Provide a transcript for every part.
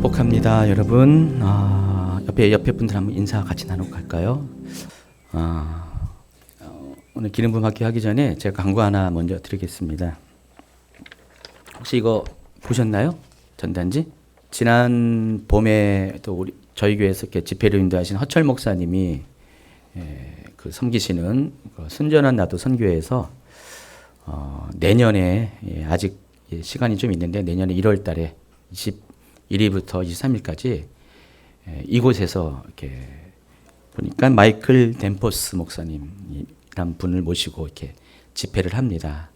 축복합니다, 여러분. 옆에 분들 한번 인사 같이 나누고 갈까요? 오늘 기름부음 학교 하기 전에 제가 광고 하나 먼저 드리겠습니다. 혹시 이거 보셨나요? 전단지? 지난 봄에 또 저희 교회에서 이렇게 집회를 인도하신 허철 목사님이 그 섬기시는 그 순전한 나도 선교회에서 내년에 아직 시간이 좀 있는데 내년에 1월 달에 21일부터 23일까지 이곳에서 이렇게 보니까 마이클 덴포스 목사님이란 분을 모시고 이렇게 집회를 합니다.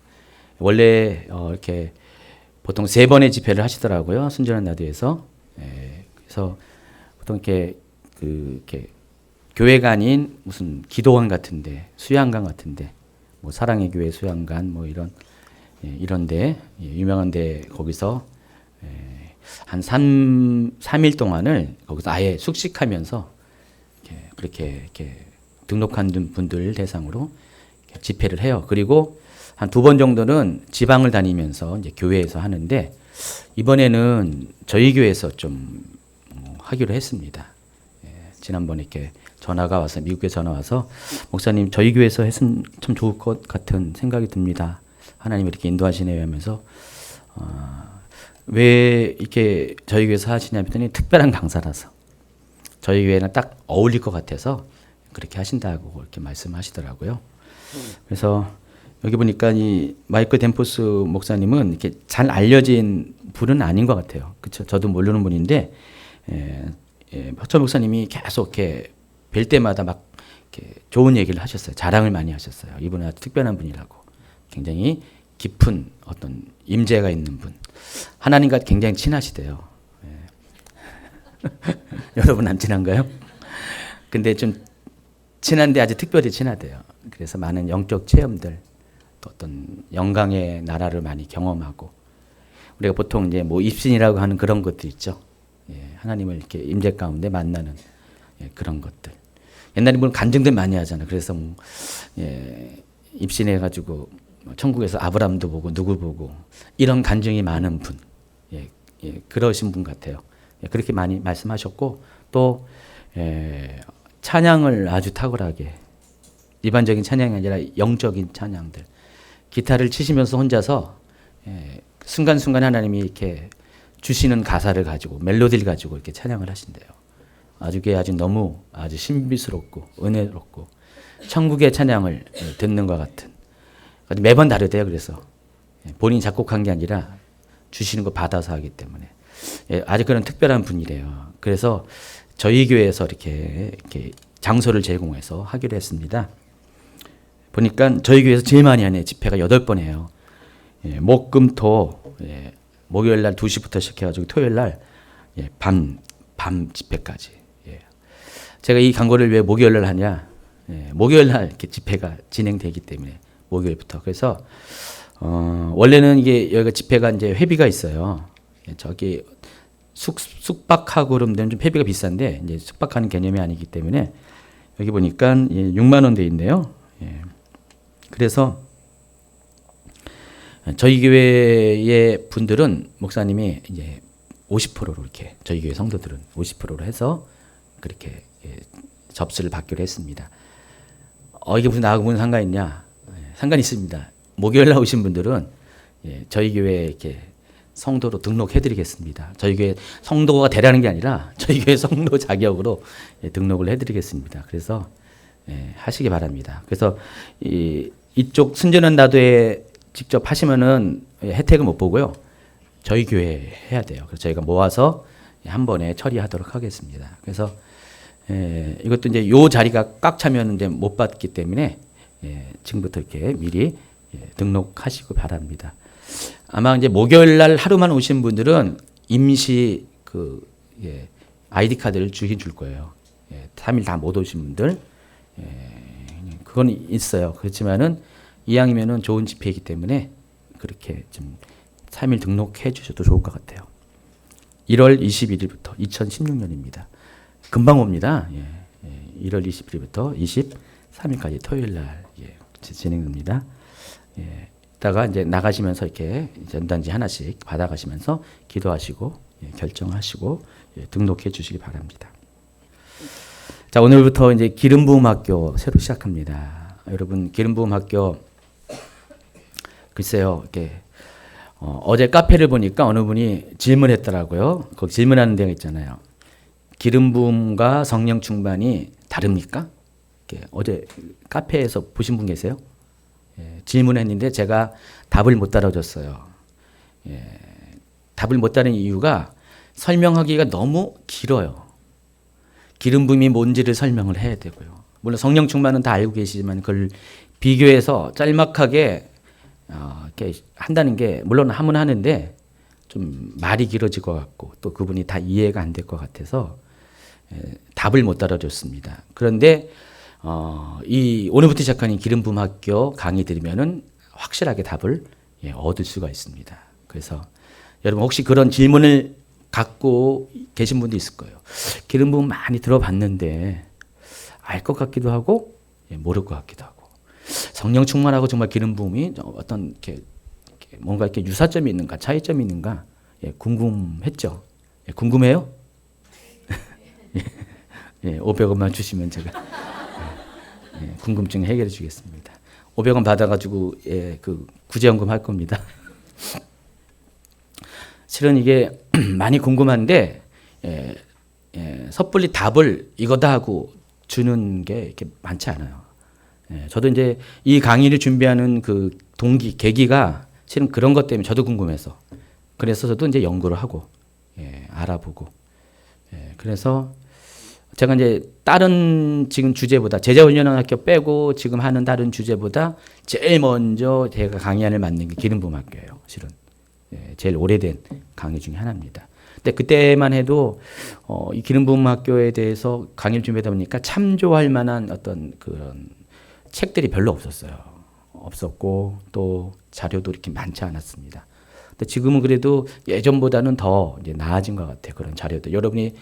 원래 이렇게 보통 3번의 집회를 하시더라고요. 순전한 나도에서. 그래서 보통 이렇게 이렇게 교회가 아닌 무슨 기도원 같은데, 수양관 같은데, 뭐 사랑의 교회 수양관 뭐 이런데 유명한데 거기서 한 3일 동안을 거기서 아예 숙식하면서 그렇게 등록한 분들 대상으로 집회를 해요. 그리고 한 2번 정도는 지방을 다니면서 이제 교회에서 하는데 이번에는 저희 교회에서 좀 하기로 했습니다. 지난번에 이렇게 전화가 와서 미국에 전화 와서 목사님 저희 교회에서 했으면 참 좋을 것 같은 생각이 듭니다. 하나님이 이렇게 인도하시네요 하면서 왜 이렇게 저희 교회에서 하시냐 했더니 특별한 강사라서 저희 교회는 딱 어울릴 것 같아서 그렇게 하신다고 이렇게 말씀하시더라고요. 그래서 여기 보니까 이 마이클 덴포스 목사님은 이렇게 잘 알려진 분은 아닌 것 같아요. 그렇죠? 저도 모르는 분인데 허철 목사님이 계속 이렇게 뵐 때마다 막 이렇게 좋은 얘기를 하셨어요. 자랑을 많이 하셨어요. 이분은 아주 특별한 분이라고. 굉장히 깊은 어떤 임재가 있는 분. 하나님과 굉장히 친하시대요. 여러분 안 친한가요? 근데 좀 친한데 아주 특별히 친하대요. 그래서 많은 영적 체험들, 또 어떤 영광의 나라를 많이 경험하고 우리가 보통 이제 뭐 입신이라고 하는 그런 것들 있죠. 하나님을 이렇게 임재 가운데 만나는 그런 것들. 옛날에 물론 간증들 많이 하잖아요. 그래서 뭐 입신해가지고 천국에서 아브라함도 보고 누구 보고 이런 간증이 많은 분, 그러신 분 같아요. 그렇게 많이 말씀하셨고 또 찬양을 아주 탁월하게 일반적인 찬양이 아니라 영적인 찬양들 기타를 치시면서 혼자서 순간순간 하나님이 이렇게 주시는 가사를 가지고 멜로디를 가지고 이렇게 찬양을 하신대요. 아주 너무 아주 신비스럽고 은혜롭고 천국의 찬양을 듣는 것 같은 매번 다르대요. 그래서 본인이 작곡한 게 아니라 주시는 거 받아서 하기 때문에 아주 그런 특별한 분이래요. 그래서 저희 교회에서 이렇게 장소를 제공해서 하기로 했습니다. 보니까 저희 교회에서 제일 많이 하는 집회가 8번 해요. 목, 금, 토, 목요일 날 2시부터 시작해가지고 토요일 날 밤 집회까지. 제가 이 광고를 왜 목요일 날 하냐? 목요일 날 이렇게 집회가 진행되기 때문에 목요일부터. 그래서 원래는 이게 여기가 집회가 이제 회비가 있어요. 저기 숙박하고 그러면 좀 회비가 비싼데 이제 숙박하는 개념이 아니기 때문에 여기 보니까 6만 원 돼 있네요. 그래서 저희 교회의 분들은 목사님이 이제 50%로 이렇게 저희 교회 성도들은 50%로 해서 그렇게 접수를 받기로 했습니다. 이게 무슨 나하고 무슨 상관 있냐? 상관 있습니다. 목요일 날 오신 분들은 저희 교회에 이렇게 성도로 등록해드리겠습니다. 저희 교회 성도가 되라는 게 아니라 저희 교회 성도 자격으로 등록을 해드리겠습니다. 그래서 하시기 바랍니다. 그래서 이쪽 순전한 나도에 직접 하시면은 혜택을 못 보고요. 저희 교회 해야 돼요. 그래서 저희가 모아서 한 번에 처리하도록 하겠습니다. 그래서 이것도 이제 요 자리가 꽉 차면 이제 못 받기 때문에 지금부터 이렇게 미리 등록하시고 바랍니다. 아마 이제 목요일 날 하루만 오신 분들은 임시 아이디 카드를 주긴 줄 거예요. 3일 다 못 오신 분들 그건 있어요. 그렇지만은 이왕이면은 좋은 집회이기 때문에 그렇게 좀 3일 등록해 주셔도 좋을 것 같아요. 1월 21일부터 2016년입니다. 금방 옵니다. 1월 20일부터 23일까지 토요일 날 진행됩니다. 이따가 이제 나가시면서 이렇게 전단지 하나씩 받아가시면서 기도하시고 결정하시고 등록해 주시기 바랍니다. 자, 오늘부터 이제 기름 부음 학교 새로 시작합니다. 여러분, 기름 부음 학교 글쎄요, 이렇게 어제 카페를 보니까 어느 분이 질문했더라고요. 거기 질문하는 데가 있잖아요. 기름 부음과 성령 충만이 다릅니까? 어제 카페에서 보신 분 계세요? 질문했는데 제가 답을 못 달아줬어요. 답을 못 다는 이유가 설명하기가 너무 길어요. 기름 부음이 뭔지를 설명을 해야 되고요. 물론 성령 충만은 다 알고 계시지만 그걸 비교해서 짤막하게 이렇게 한다는 게 물론 하면 하는데 좀 말이 길어질 것 같고 또 그분이 다 이해가 안 될 것 같아서 답을 못 달아줬습니다. 그런데 이 오늘부터 시작하는 기름 부음 학교 강의 들으면은 확실하게 답을 얻을 수가 있습니다. 그래서 여러분 혹시 그런 질문을 갖고 계신 분도 있을 거예요. 기름 부음 많이 들어봤는데 알 것 같기도 하고 모를 것 같기도 하고 성령 충만하고 정말 기름 부음이 어떤 이렇게 뭔가 이렇게 유사점이 있는가 차이점이 있는가 궁금했죠. 궁금해요? 500원만 주시면 제가 궁금증 해결해 주겠습니다. 500원 받아가지고 그 구제연금 할 겁니다. 실은 이게 많이 궁금한데 섣불리 답을 이거다 하고 주는 게 이렇게 많지 않아요. 저도 이제 이 강의를 준비하는 그 동기 계기가 실은 그런 것 때문에 저도 궁금해서 그래서 저도 이제 연구를 하고 알아보고 그래서 제가 이제 다른 지금 주제보다 제자훈련원 학교 빼고 지금 하는 다른 주제보다 제일 먼저 제가 강의안을 만든 게 기름 부음 학교예요. 실은 제일 오래된 강의 중에 하나입니다. 근데 그때만 해도 이 기름 부음 학교에 대해서 강의를 준비하다 보니까 참조할 만한 어떤 그런 책들이 별로 없었고 또 자료도 이렇게 많지 않았습니다. 근데 지금은 그래도 예전보다는 더 이제 나아진 것 같아요. 그런 자료도 여러분이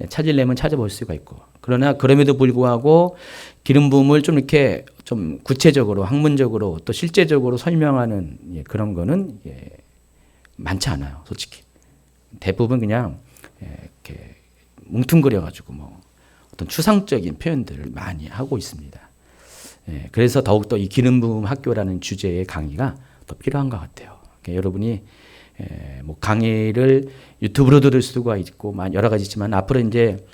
찾으려면 찾아볼 수가 있고 그러나 그럼에도 불구하고 기름 부음을 좀 이렇게 좀 구체적으로 학문적으로 또 실제적으로 설명하는 그런 거는 많지 않아요. 솔직히 대부분 그냥 이렇게 뭉뚱그려 가지고 뭐 어떤 추상적인 표현들을 많이 하고 있습니다. 그래서 더욱더 이 기름 부음 학교라는 주제의 강의가 더 필요한 것 같아요. 그러니까 여러분이 뭐 강의를 유튜브로 들을 수가 있고 여러 가지 있지만 앞으로 이제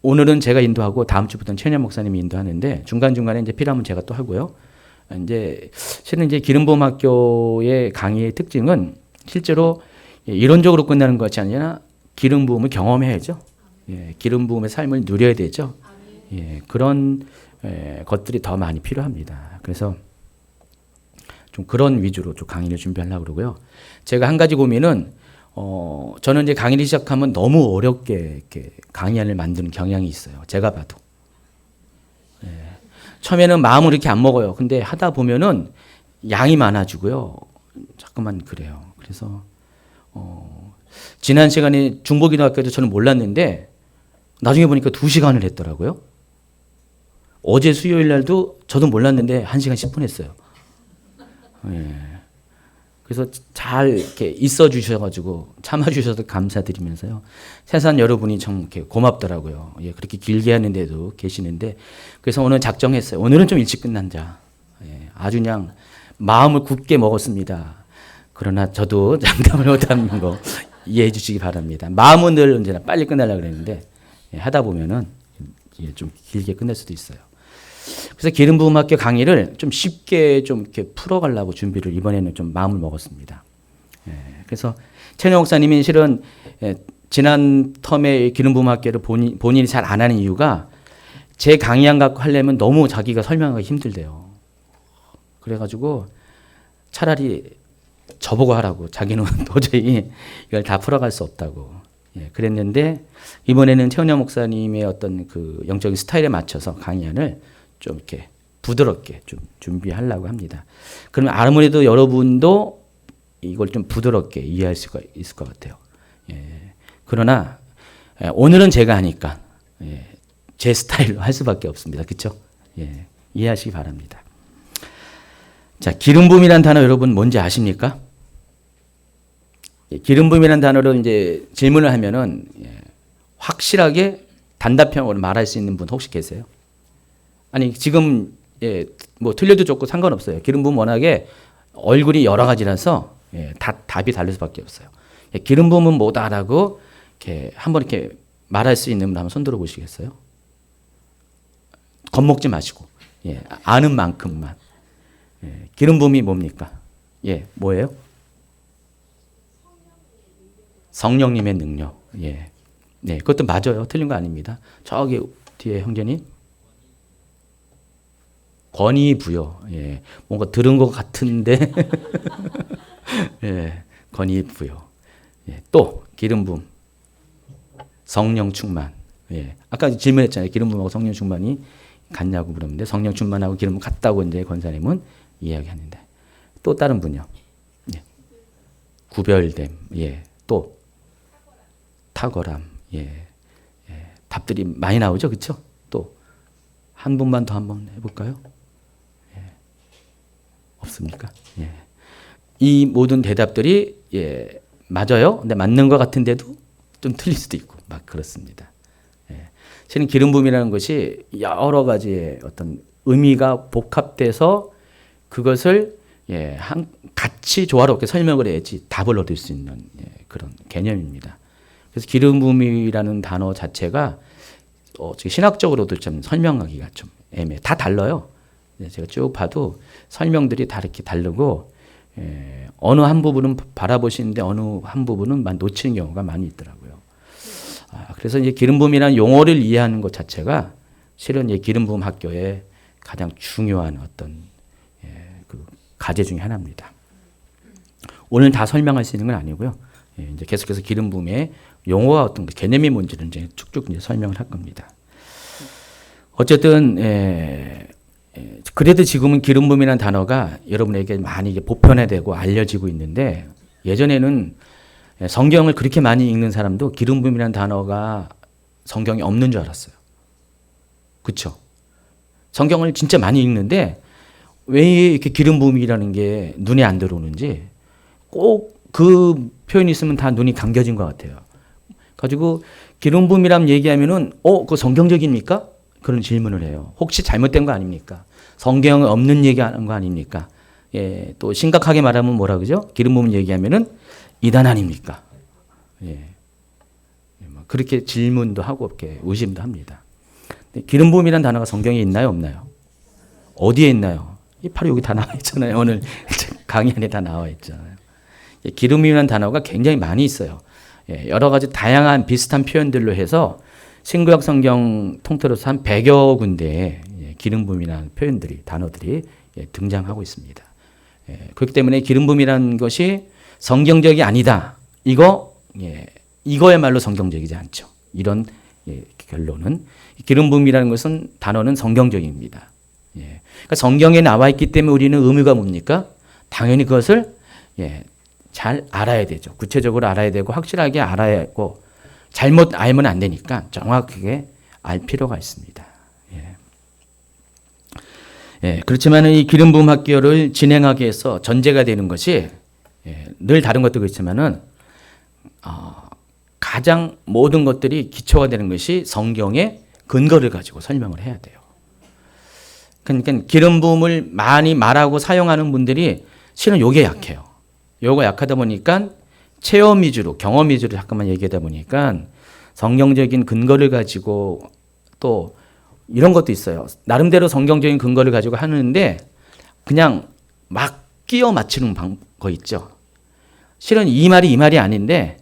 오늘은 제가 인도하고 다음 주부터는 최은현 목사님이 인도하는데 중간중간에 이제 필요하면 제가 또 하고요. 이제 실은 이제 기름 부음 학교의 강의의 특징은 실제로 이론적으로 끝나는 것이 아니라 기름 부음을 경험해야죠. 기름 부음의 삶을 누려야 되죠. 그런 것들이 더 많이 필요합니다. 그래서 좀 그런 위주로 좀 강의를 준비하려고 그러고요. 제가 한 가지 고민은 저는 이제 강의를 시작하면 너무 어렵게 이렇게 강의안을 만드는 경향이 있어요. 제가 봐도. 처음에는 마음을 이렇게 안 먹어요. 근데 하다 보면은 양이 많아지고요. 자꾸만 그래요. 그래서 지난 시간에 중보기도학교도 저는 몰랐는데 나중에 보니까 2시간을 했더라고요. 어제 수요일 날도 저도 몰랐는데 1시간 10분 했어요. 그래서 잘 이렇게 있어 주셔가지고 참아 주셔서 감사드리면서요. 세상 여러분이 참 이렇게 고맙더라고요. 그렇게 길게 하는데도 계시는데 그래서 오늘 작정했어요. 오늘은 좀 일찍 끝난다. 아주 그냥 마음을 굳게 먹었습니다. 그러나 저도 장담을 못하는 거 이해해 주시기 바랍니다. 마음은 늘 언제나 빨리 끝내려고 그랬는데 하다 보면은 좀 길게 끝낼 수도 있어요. 그래서 기름 부음 학교 강의를 좀 쉽게 좀 이렇게 풀어가려고 준비를 이번에는 좀 마음을 먹었습니다. 그래서 최은영 목사님이 실은 지난 텀에 기름 부음 학교를 본인이 잘 안 하는 이유가 제 강의안 갖고 하려면 너무 자기가 설명하기 힘들대요. 그래가지고 차라리 저보고 하라고 자기는 도저히 이걸 다 풀어갈 수 없다고 그랬는데 이번에는 최은영 목사님의 어떤 그 영적인 스타일에 맞춰서 강의안을 좀 이렇게 부드럽게 좀 준비하려고 합니다. 그러면 아무래도 여러분도 이걸 좀 부드럽게 이해할 수가 있을 것 같아요. 그러나 오늘은 제가 하니까 제 스타일로 할 수밖에 없습니다. 그렇죠? 이해하시기 바랍니다. 자, 기름 부음이란 단어 여러분 뭔지 아십니까? 기름 부음이라는 단어로 이제 질문을 하면은 확실하게 단답형으로 말할 수 있는 분 혹시 계세요? 아니 지금 뭐 틀려도 좋고 상관없어요. 기름 부음 워낙에 얼굴이 여러 가지라서 답이 다를 수밖에 없어요. 기름 부음은 뭐다라고 이렇게 한번 이렇게 말할 수 있는 분 한번 손 들어 보시겠어요? 겁먹지 마시고 아는 만큼만. 기름 부음이 뭡니까? 뭐예요? 성령님의 능력. 네, 그것도 맞아요. 틀린 거 아닙니다. 저기 뒤에 형제님. 권위 부여. 뭔가 들은 것 같은데. 권위 부여. 또 기름 부음. 성령 충만. 아까 질문했잖아요. 기름 부음하고 성령 충만이 같냐고 물었는데 성령 충만하고 기름 부음 같다고 이제 권사님은 이야기하는데 또 다른 분요. 구별됨. 또 탁월함. 답들이 많이 나오죠, 그렇죠? 또 한 분만 더 한번 해볼까요? 없습니까? 이 모든 대답들이 맞아요. 근데 맞는 것 같은데도 좀 틀릴 수도 있고 막 그렇습니다. 실은 기름 부음이라는 것이 여러 가지의 어떤 의미가 복합돼서 그것을 같이 조화롭게 설명을 해야지 답을 얻을 수 있는 그런 개념입니다. 그래서 기름 부음이라는 단어 자체가 신학적으로도 좀 설명하기가 좀 애매해. 다 달라요. 제가 쭉 봐도 설명들이 다 이렇게 다르고 어느 한 부분은 바라보시는데 어느 한 부분은 놓치는 경우가 많이 있더라고요. 그래서 이제 기름 부음이라는 용어를 이해하는 것 자체가 실은 기름 부음 학교의 가장 중요한 어떤 그 과제 중에 하나입니다. 오늘 다 설명할 수 있는 건 아니고요. 이제 계속해서 기름 부음의 용어와 어떤 개념이 뭔지를 이제 쭉쭉 이제 설명을 할 겁니다. 어쨌든 그래도 지금은 기름 부음이라는 단어가 여러분에게 많이 보편화되고 알려지고 있는데 예전에는 성경을 그렇게 많이 읽는 사람도 기름 부음이라는 단어가 성경에 없는 줄 알았어요. 그렇죠? 성경을 진짜 많이 읽는데 왜 이렇게 기름 부음이라는 게 눈에 안 들어오는지 꼭 그 표현이 있으면 다 눈이 감겨진 것 같아요. 가지고 기름 부음이라면 얘기하면은 그거 성경적입니까? 그런 질문을 해요. 혹시 잘못된 거 아닙니까? 성경에 없는 얘기하는 거 아닙니까? 또 심각하게 말하면 뭐라 그러죠? 기름 부음 얘기하면은 이단 아닙니까? 그렇게 질문도 하고 이렇게 의심도 합니다. 기름 부음이라는 단어가 성경에 있나요, 없나요? 어디에 있나요? 바로 여기 다 나와 있잖아요. 오늘 강의 안에 다 나와 있잖아요. 기름이라는 단어가 굉장히 많이 있어요. 여러 가지 다양한 비슷한 표현들로 해서 신구약 성경 통틀어서 한 100여 군데의 기름 부음이라는 표현들이 단어들이 등장하고 있습니다. 그렇기 때문에 기름 부음이라는 것이 성경적이 아니다. 이거야말로 성경적이지 않죠. 이런 결론은 기름 부음이라는 것은 단어는 성경적입니다. 그러니까 성경에 나와 있기 때문에 우리는 의미가 뭡니까? 당연히 그것을 잘 알아야 되죠. 구체적으로 알아야 되고 확실하게 알아야 하고 잘못 알면 안 되니까 정확하게 알 필요가 있습니다. 그렇지만 이 기름 부음 학교를 진행하기 위해서 전제가 되는 것이 늘 다른 것도 그렇지만은 가장 모든 것들이 기초가 되는 것이 성경의 근거를 가지고 설명을 해야 돼요. 그러니까 기름 부음을 많이 말하고 사용하는 분들이 실은 요게 약해요. 요거 약하다 보니까 체험 위주로 경험 위주로 잠깐만 얘기하다 보니까 성경적인 근거를 가지고 또 이런 것도 있어요. 나름대로 성경적인 근거를 가지고 하는데 그냥 막 끼워 맞추는 거 있죠. 실은 이 말이 아닌데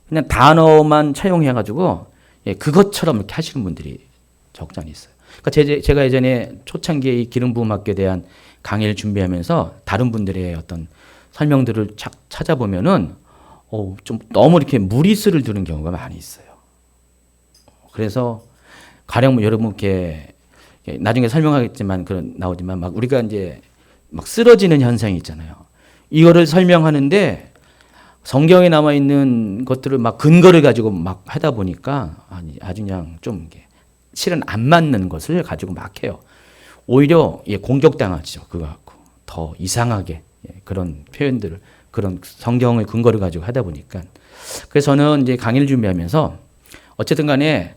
그냥 단어만 차용해가지고 그것처럼 이렇게 하시는 분들이 적잖이 있어요. 그러니까 제가 예전에 초창기에 이 기름 부음 학교에 대한 강의를 준비하면서 다른 분들의 어떤 설명들을 찾아보면은 좀 너무 이렇게 무리수를 두는 경우가 많이 있어요. 그래서 가령 여러분 이렇게 나중에 설명하겠지만 나오지만 막 우리가 이제 막 쓰러지는 현상이 있잖아요. 이거를 설명하는데 성경에 남아 있는 것들을 막 근거를 가지고 막 하다 보니까 아주 그냥 좀 실은 안 맞는 것을 가지고 막 해요. 오히려 공격당하죠. 그거 갖고 더 이상하게 그런 표현들을 그런 성경을 근거를 가지고 하다 보니까. 그래서 저는 이제 강의를 준비하면서 어쨌든 간에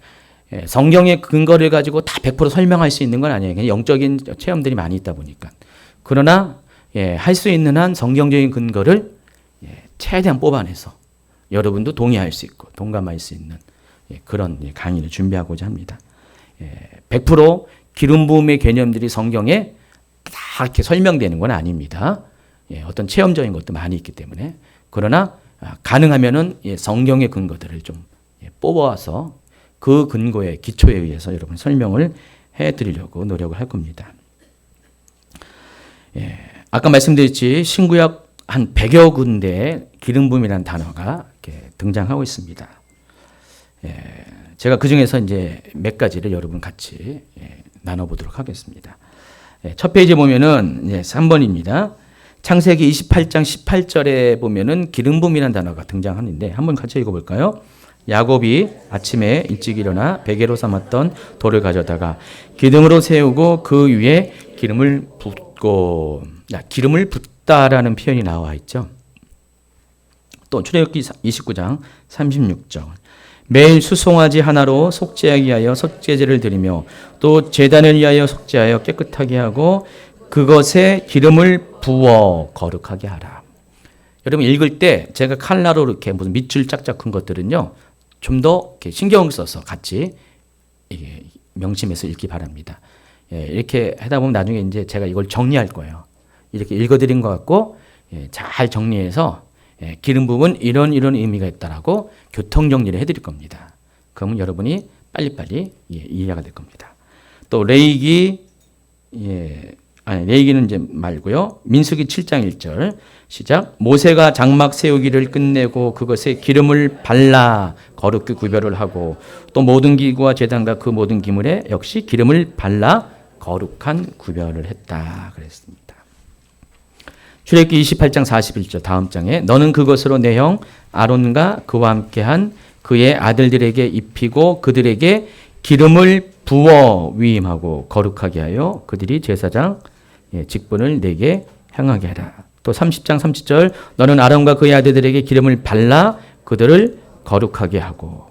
성경의 근거를 가지고 다 100% 설명할 수 있는 건 아니에요. 그냥 영적인 체험들이 많이 있다 보니까. 그러나 할 수 있는 한 성경적인 근거를 최대한 뽑아내서 여러분도 동의할 수 있고 동감할 수 있는 그런 강의를 준비하고자 합니다. 100% 기름 부음의 개념들이 성경에 다 이렇게 설명되는 건 아닙니다. 어떤 체험적인 것도 많이 있기 때문에. 그러나 가능하면은 성경의 근거들을 좀 뽑아서 그 근거의 기초에 의해서 여러분 설명을 해드리려고 노력을 할 겁니다. 아까 말씀드렸지 신구약 한 100여 군데에 기름 부음이라는 단어가 이렇게 등장하고 있습니다. 제가 그 중에서 이제 몇 가지를 여러분 같이 나눠보도록 하겠습니다. 첫 페이지에 보면은 3번입니다. 창세기 28장 18절에 보면은 기름 부음이라는 단어가 등장하는데 한번 같이 읽어볼까요? 야곱이 아침에 일찍 일어나 베개로 삼았던 돌을 가져다가 기둥으로 세우고 그 위에 기름을 붓고, 기름을 붓다라는 표현이 나와 있죠. 또 출애굽기 29장 36절 매일 수송아지 하나로 속죄하기 위하여 속죄제를 드리며 또 제단을 위하여 속죄하여 깨끗하게 하고 그것에 기름을 부어 거룩하게 하라. 여러분 읽을 때 제가 칼라로 이렇게 무슨 밑줄 짝짝 큰 것들은요 좀 더 신경을 써서 같이 명심해서 읽기 바랍니다. 이렇게 하다 보면 나중에 이제 제가 이걸 정리할 거예요. 이렇게 읽어드린 것 같고 잘 정리해서 기름 부음은 이런 의미가 있다라고 교통 정리를 해드릴 겁니다. 그러면 여러분이 빨리빨리 이해가 될 겁니다. 또 레위기 레위기는 이제 말고요. 민수기 7장 1절 시작. 모세가 장막 세우기를 끝내고 그것에 기름을 발라 거룩히 구별을 하고 또 모든 기구와 제단과 그 모든 기물에 역시 기름을 발라 거룩한 구별을 했다 그랬습니다. 출애굽기 28장 41절 다음 장에 너는 그것으로 내 형 아론과 그와 함께한 그의 아들들에게 입히고 그들에게 기름을 부어 위임하고 거룩하게 하여 그들이 제사장 직분을 내게 행하게 하라. 또 30장 30절 너는 아론과 그의 아들들에게 기름을 발라 그들을 거룩하게 하고.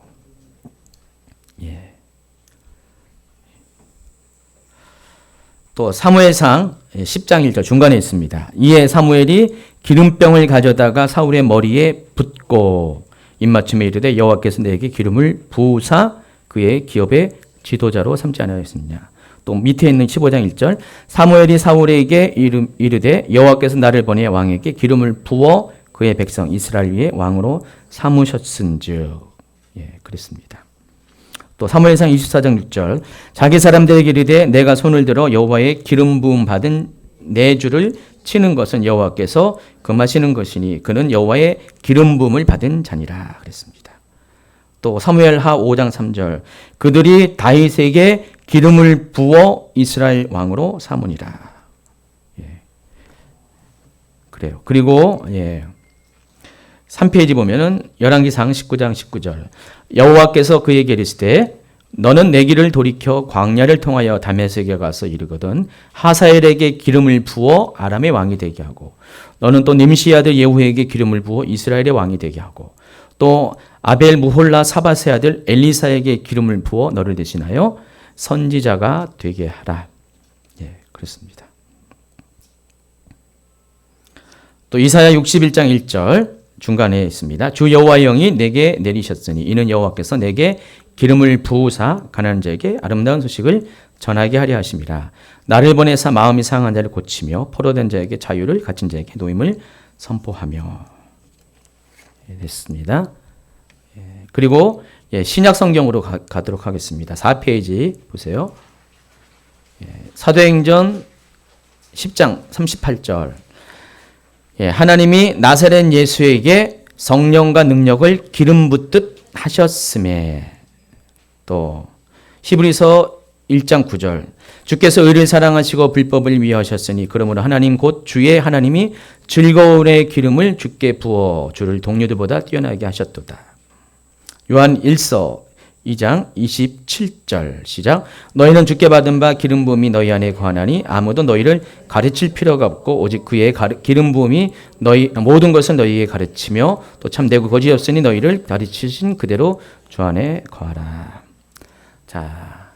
또 사무엘상 10장 1절 중간에 있습니다. 이에 사무엘이 기름병을 가져다가 사울의 머리에 붓고 입맞춤에 이르되 여호와께서 내게 기름을 부으사 그의 기업의 지도자로 삼지 않으셨느냐. 또 밑에 있는 15장 1절 사무엘이 사울에게 이르되 여호와께서 나를 보내 왕에게 기름을 부어 그의 백성 이스라엘 위에 왕으로 삼으셨은즉. 그랬습니다. 또 사무엘상 24장 6절 자기 사람들에게 이르되 내가 손을 들어 여호와의 기름 부음 받은 네 줄을 치는 것은 여호와께서 금하시는 것이니 그는 여호와의 기름 부음을 받은 자니라 그랬습니다. 또 사무엘하 5장 3절 그들이 다윗에게 기름을 부어 이스라엘 왕으로 삼으니라. 그래요. 그리고 3페이지 보면은 열왕기상 19장 19절 여호와께서 그에게 이르시되 너는 내 길을 돌이켜 광야를 통하여 다메섹에 가서 이르거든 하사엘에게 기름을 부어 아람의 왕이 되게 하고 너는 또 nim시 아들 예후에게 기름을 부어 이스라엘의 왕이 되게 하고 또 아벨 무홀라 사바세 아들 엘리사에게 기름을 부어 너를 대신하여 선지자가 되게 하라. 그렇습니다. 또 이사야 61장 1절 중간에 있습니다. 주 여호와의 영이 내게 내리셨으니 이는 여호와께서 내게 기름을 부으사 가난한 자에게 아름다운 소식을 전하게 하려 하심이라. 나를 보내사 마음이 상한 자를 고치며 포로된 자에게 자유를 갇힌 자에게 노임을 선포하며. 됐습니다. 그리고 신약 성경으로 가도록 하겠습니다. 4페이지 보세요. 사도행전 10장 38절 하나님이 나사렛 예수에게 성령과 능력을 기름 붓듯 하셨음에. 또 히브리서 1장 9절 주께서 의를 사랑하시고 불법을 미워하셨으니 그러므로 하나님 곧 주의 하나님이 즐거움의 기름을 주께 부어 주를 동료들보다 뛰어나게 하셨도다. 요한 1서 2장 27절 시작. 너희는 주께 받은 바 기름 부음이 너희 안에 거하나니 아무도 너희를 가르칠 필요가 없고 오직 그의 기름 부음이 너희 모든 것을 너희에게 가르치며 또 참되고 거짓 없으니 너희를 가르치신 그대로 주 안에 거하라. 자,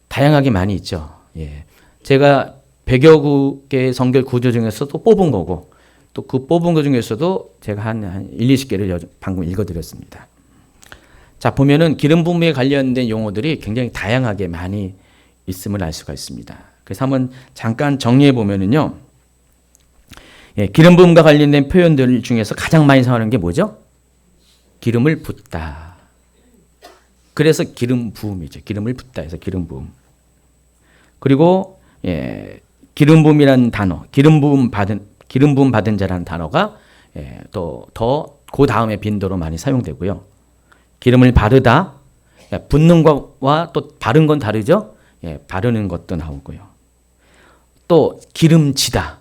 다양하게 많이 있죠. 예. 제가 100여 개의 성경 구조 중에서 또 뽑은 거고 또 그 뽑은 것 중에서도 제가 한 1, 20개를 방금 읽어드렸습니다. 자, 보면은 기름 부음에 관련된 용어들이 굉장히 다양하게 많이 있음을 알 수가 있습니다. 그래서 한번 잠깐 정리해 보면은요. 예, 기름 부음과 관련된 표현들 중에서 가장 많이 사용하는 게 뭐죠? 기름을 붓다. 그래서 기름 부음이죠. 기름을 붓다 해서 기름 부음. 그리고 예, 기름 부음이라는 단어, 기름 부음 받은 자라는 단어가 예, 또 더 그 다음에 빈도로 많이 사용되고요. 기름을 바르다, 붓는 것과 또 바른 건 다르죠? 예, 바르는 것도 나오고요. 또 기름지다.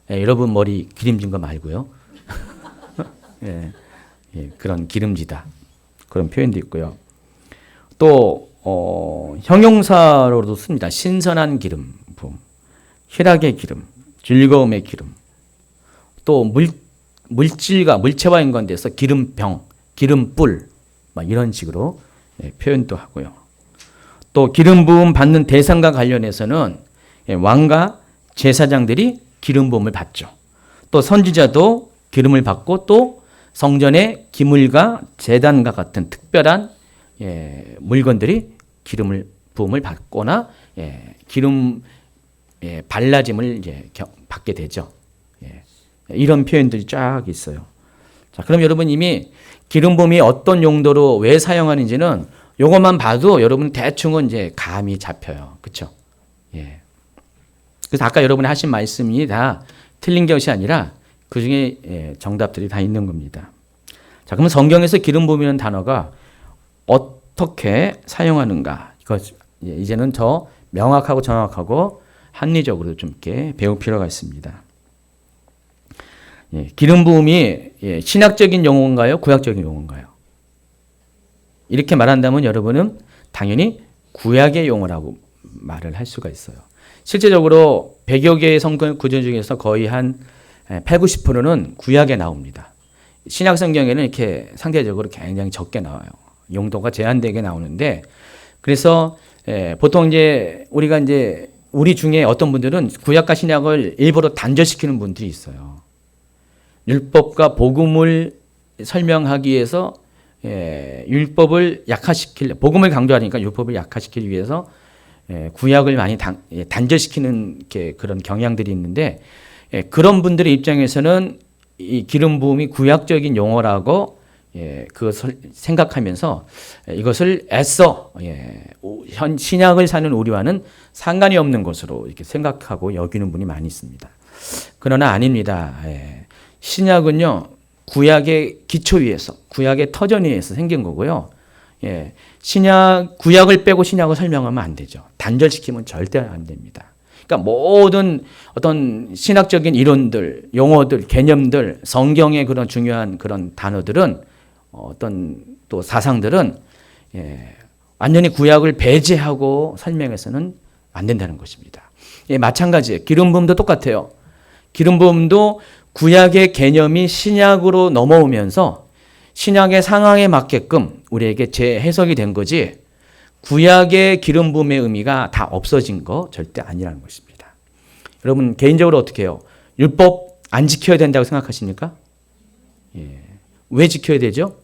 예, 여러분 머리 기름진 거 말고요. 예, 예, 그런 기름지다. 그런 표현도 있고요. 또 형용사로도 씁니다. 신선한 기름 부음, 희락의 기름, 즐거움의 기름. 또 물질과 물체와 연관돼서 기름병, 기름불 막 이런 식으로 표현도 하고요. 또 기름 부음 받는 대상과 관련해서는 왕과 제사장들이 기름 부음을 받죠. 또 선지자도 기름을 받고 또 성전의 기물과 제단과 같은 특별한 물건들이 기름을 부음을 받거나 기름 발라짐을 받게 되죠. 이런 표현들이 쫙 있어요. 자, 그럼 여러분 이미 기름 부음이 어떤 용도로 왜 사용하는지는 요것만 봐도 여러분 대충은 이제 감이 잡혀요. 그렇죠? 예. 그래서 아까 여러분이 하신 말씀이 다 틀린 것이 아니라 그 중에 정답들이 다 있는 겁니다. 자, 그러면 성경에서 기름 부음이라는 단어가 어떻게 사용하는가? 이거 이제는 더 명확하고 정확하고 합리적으로 좀 이렇게 배울 필요가 있습니다. 예, 기름 부음이 신학적인 용어인가요? 구약적인 용어인가요? 이렇게 말한다면 여러분은 당연히 구약의 용어라고 말을 할 수가 있어요. 실제적으로 100여 개의 성경 구절 중에서 거의 한 8, 90%는 구약에 나옵니다. 신약 성경에는 이렇게 상대적으로 굉장히 적게 나와요. 용도가 제한되게 나오는데 그래서 보통 이제 우리가 이제 우리 중에 어떤 분들은 구약과 신약을 일부러 단절시키는 분들이 있어요. 율법과 복음을 설명하기 위해서 율법을 복음을 강조하니까 율법을 약화시키기 위해서 구약을 많이 단절시키는 그런 경향들이 있는데 그런 분들의 입장에서는 이 기름 부음이 구약적인 용어라고 그것을 생각하면서 이것을 애써 현 신약을 사는 우리와는 상관이 없는 것으로 이렇게 생각하고 여기는 분이 많이 있습니다. 그러나 아닙니다. 신약은요, 구약의 기초 위에서, 구약의 터전 위에서 생긴 거고요. 구약을 빼고 신약을 설명하면 안 되죠. 단절시키면 절대 안 됩니다. 그러니까 모든 어떤 신학적인 이론들, 용어들, 개념들, 성경의 그런 중요한 그런 단어들은 어떤 또 사상들은 완전히 구약을 배제하고 설명해서는 안 된다는 것입니다. 마찬가지예요. 기름 부음도 똑같아요. 기름 부음도 구약의 개념이 신약으로 넘어오면서 신약의 상황에 맞게끔 우리에게 재해석이 된 거지 구약의 기름 부음의 의미가 다 없어진 거 절대 아니라는 것입니다. 여러분 개인적으로 어떻게 해요? 율법 안 지켜야 된다고 생각하십니까? 왜 지켜야 되죠?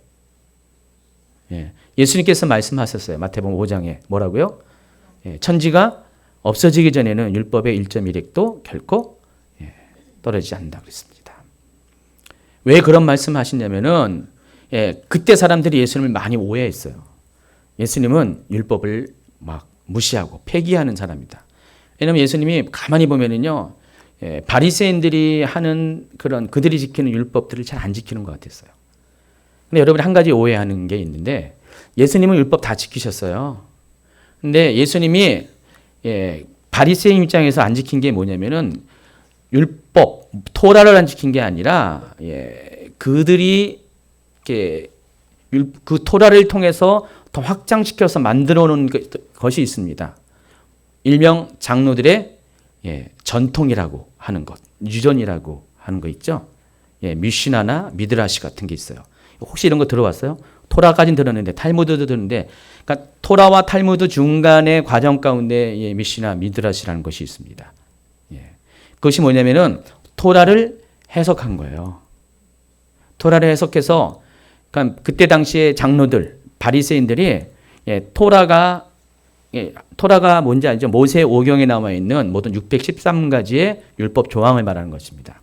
예수님께서 말씀하셨어요. 마태복음 5장에 뭐라고요? 천지가 없어지기 전에는 율법의 1.1획도 결코 떨어지지 않는다 그랬습니다. 왜 그런 말씀 하시냐면은 그때 사람들이 예수님을 많이 오해했어요. 예수님은 율법을 막 무시하고 폐기하는 사람이다. 왜냐하면 예수님이 가만히 보면은요, 바리새인들이 하는 그런 그들이 지키는 율법들을 잘 안 지키는 것 같았어요. 근데 여러분이 한 가지 오해하는 게 있는데 예수님은 율법 다 지키셨어요. 근데 예수님이 바리새인 입장에서 안 지킨 게 뭐냐면은 율법, 토라를 안 지킨 게 아니라 그들이 그 토라를 통해서 더 확장시켜서 만들어 놓은 것이 있습니다. 일명 장로들의 전통이라고 하는 것, 유전이라고 하는 거 있죠. 미시나나 미드라시 같은 게 있어요. 혹시 이런 거 들어봤어요? 토라까지는 들었는데 탈무드도 들었는데, 그러니까 토라와 탈무드 중간의 과정 가운데 미시나 미드라시라는 것이 있습니다. 그것이 뭐냐면은 토라를 해석한 거예요. 토라를 해석해서, 그러니까 그때 당시에 장로들, 바리새인들이 토라가 뭔지 알죠? 모세 오경에 나와 있는 모든 613가지의 율법 조항을 말하는 것입니다.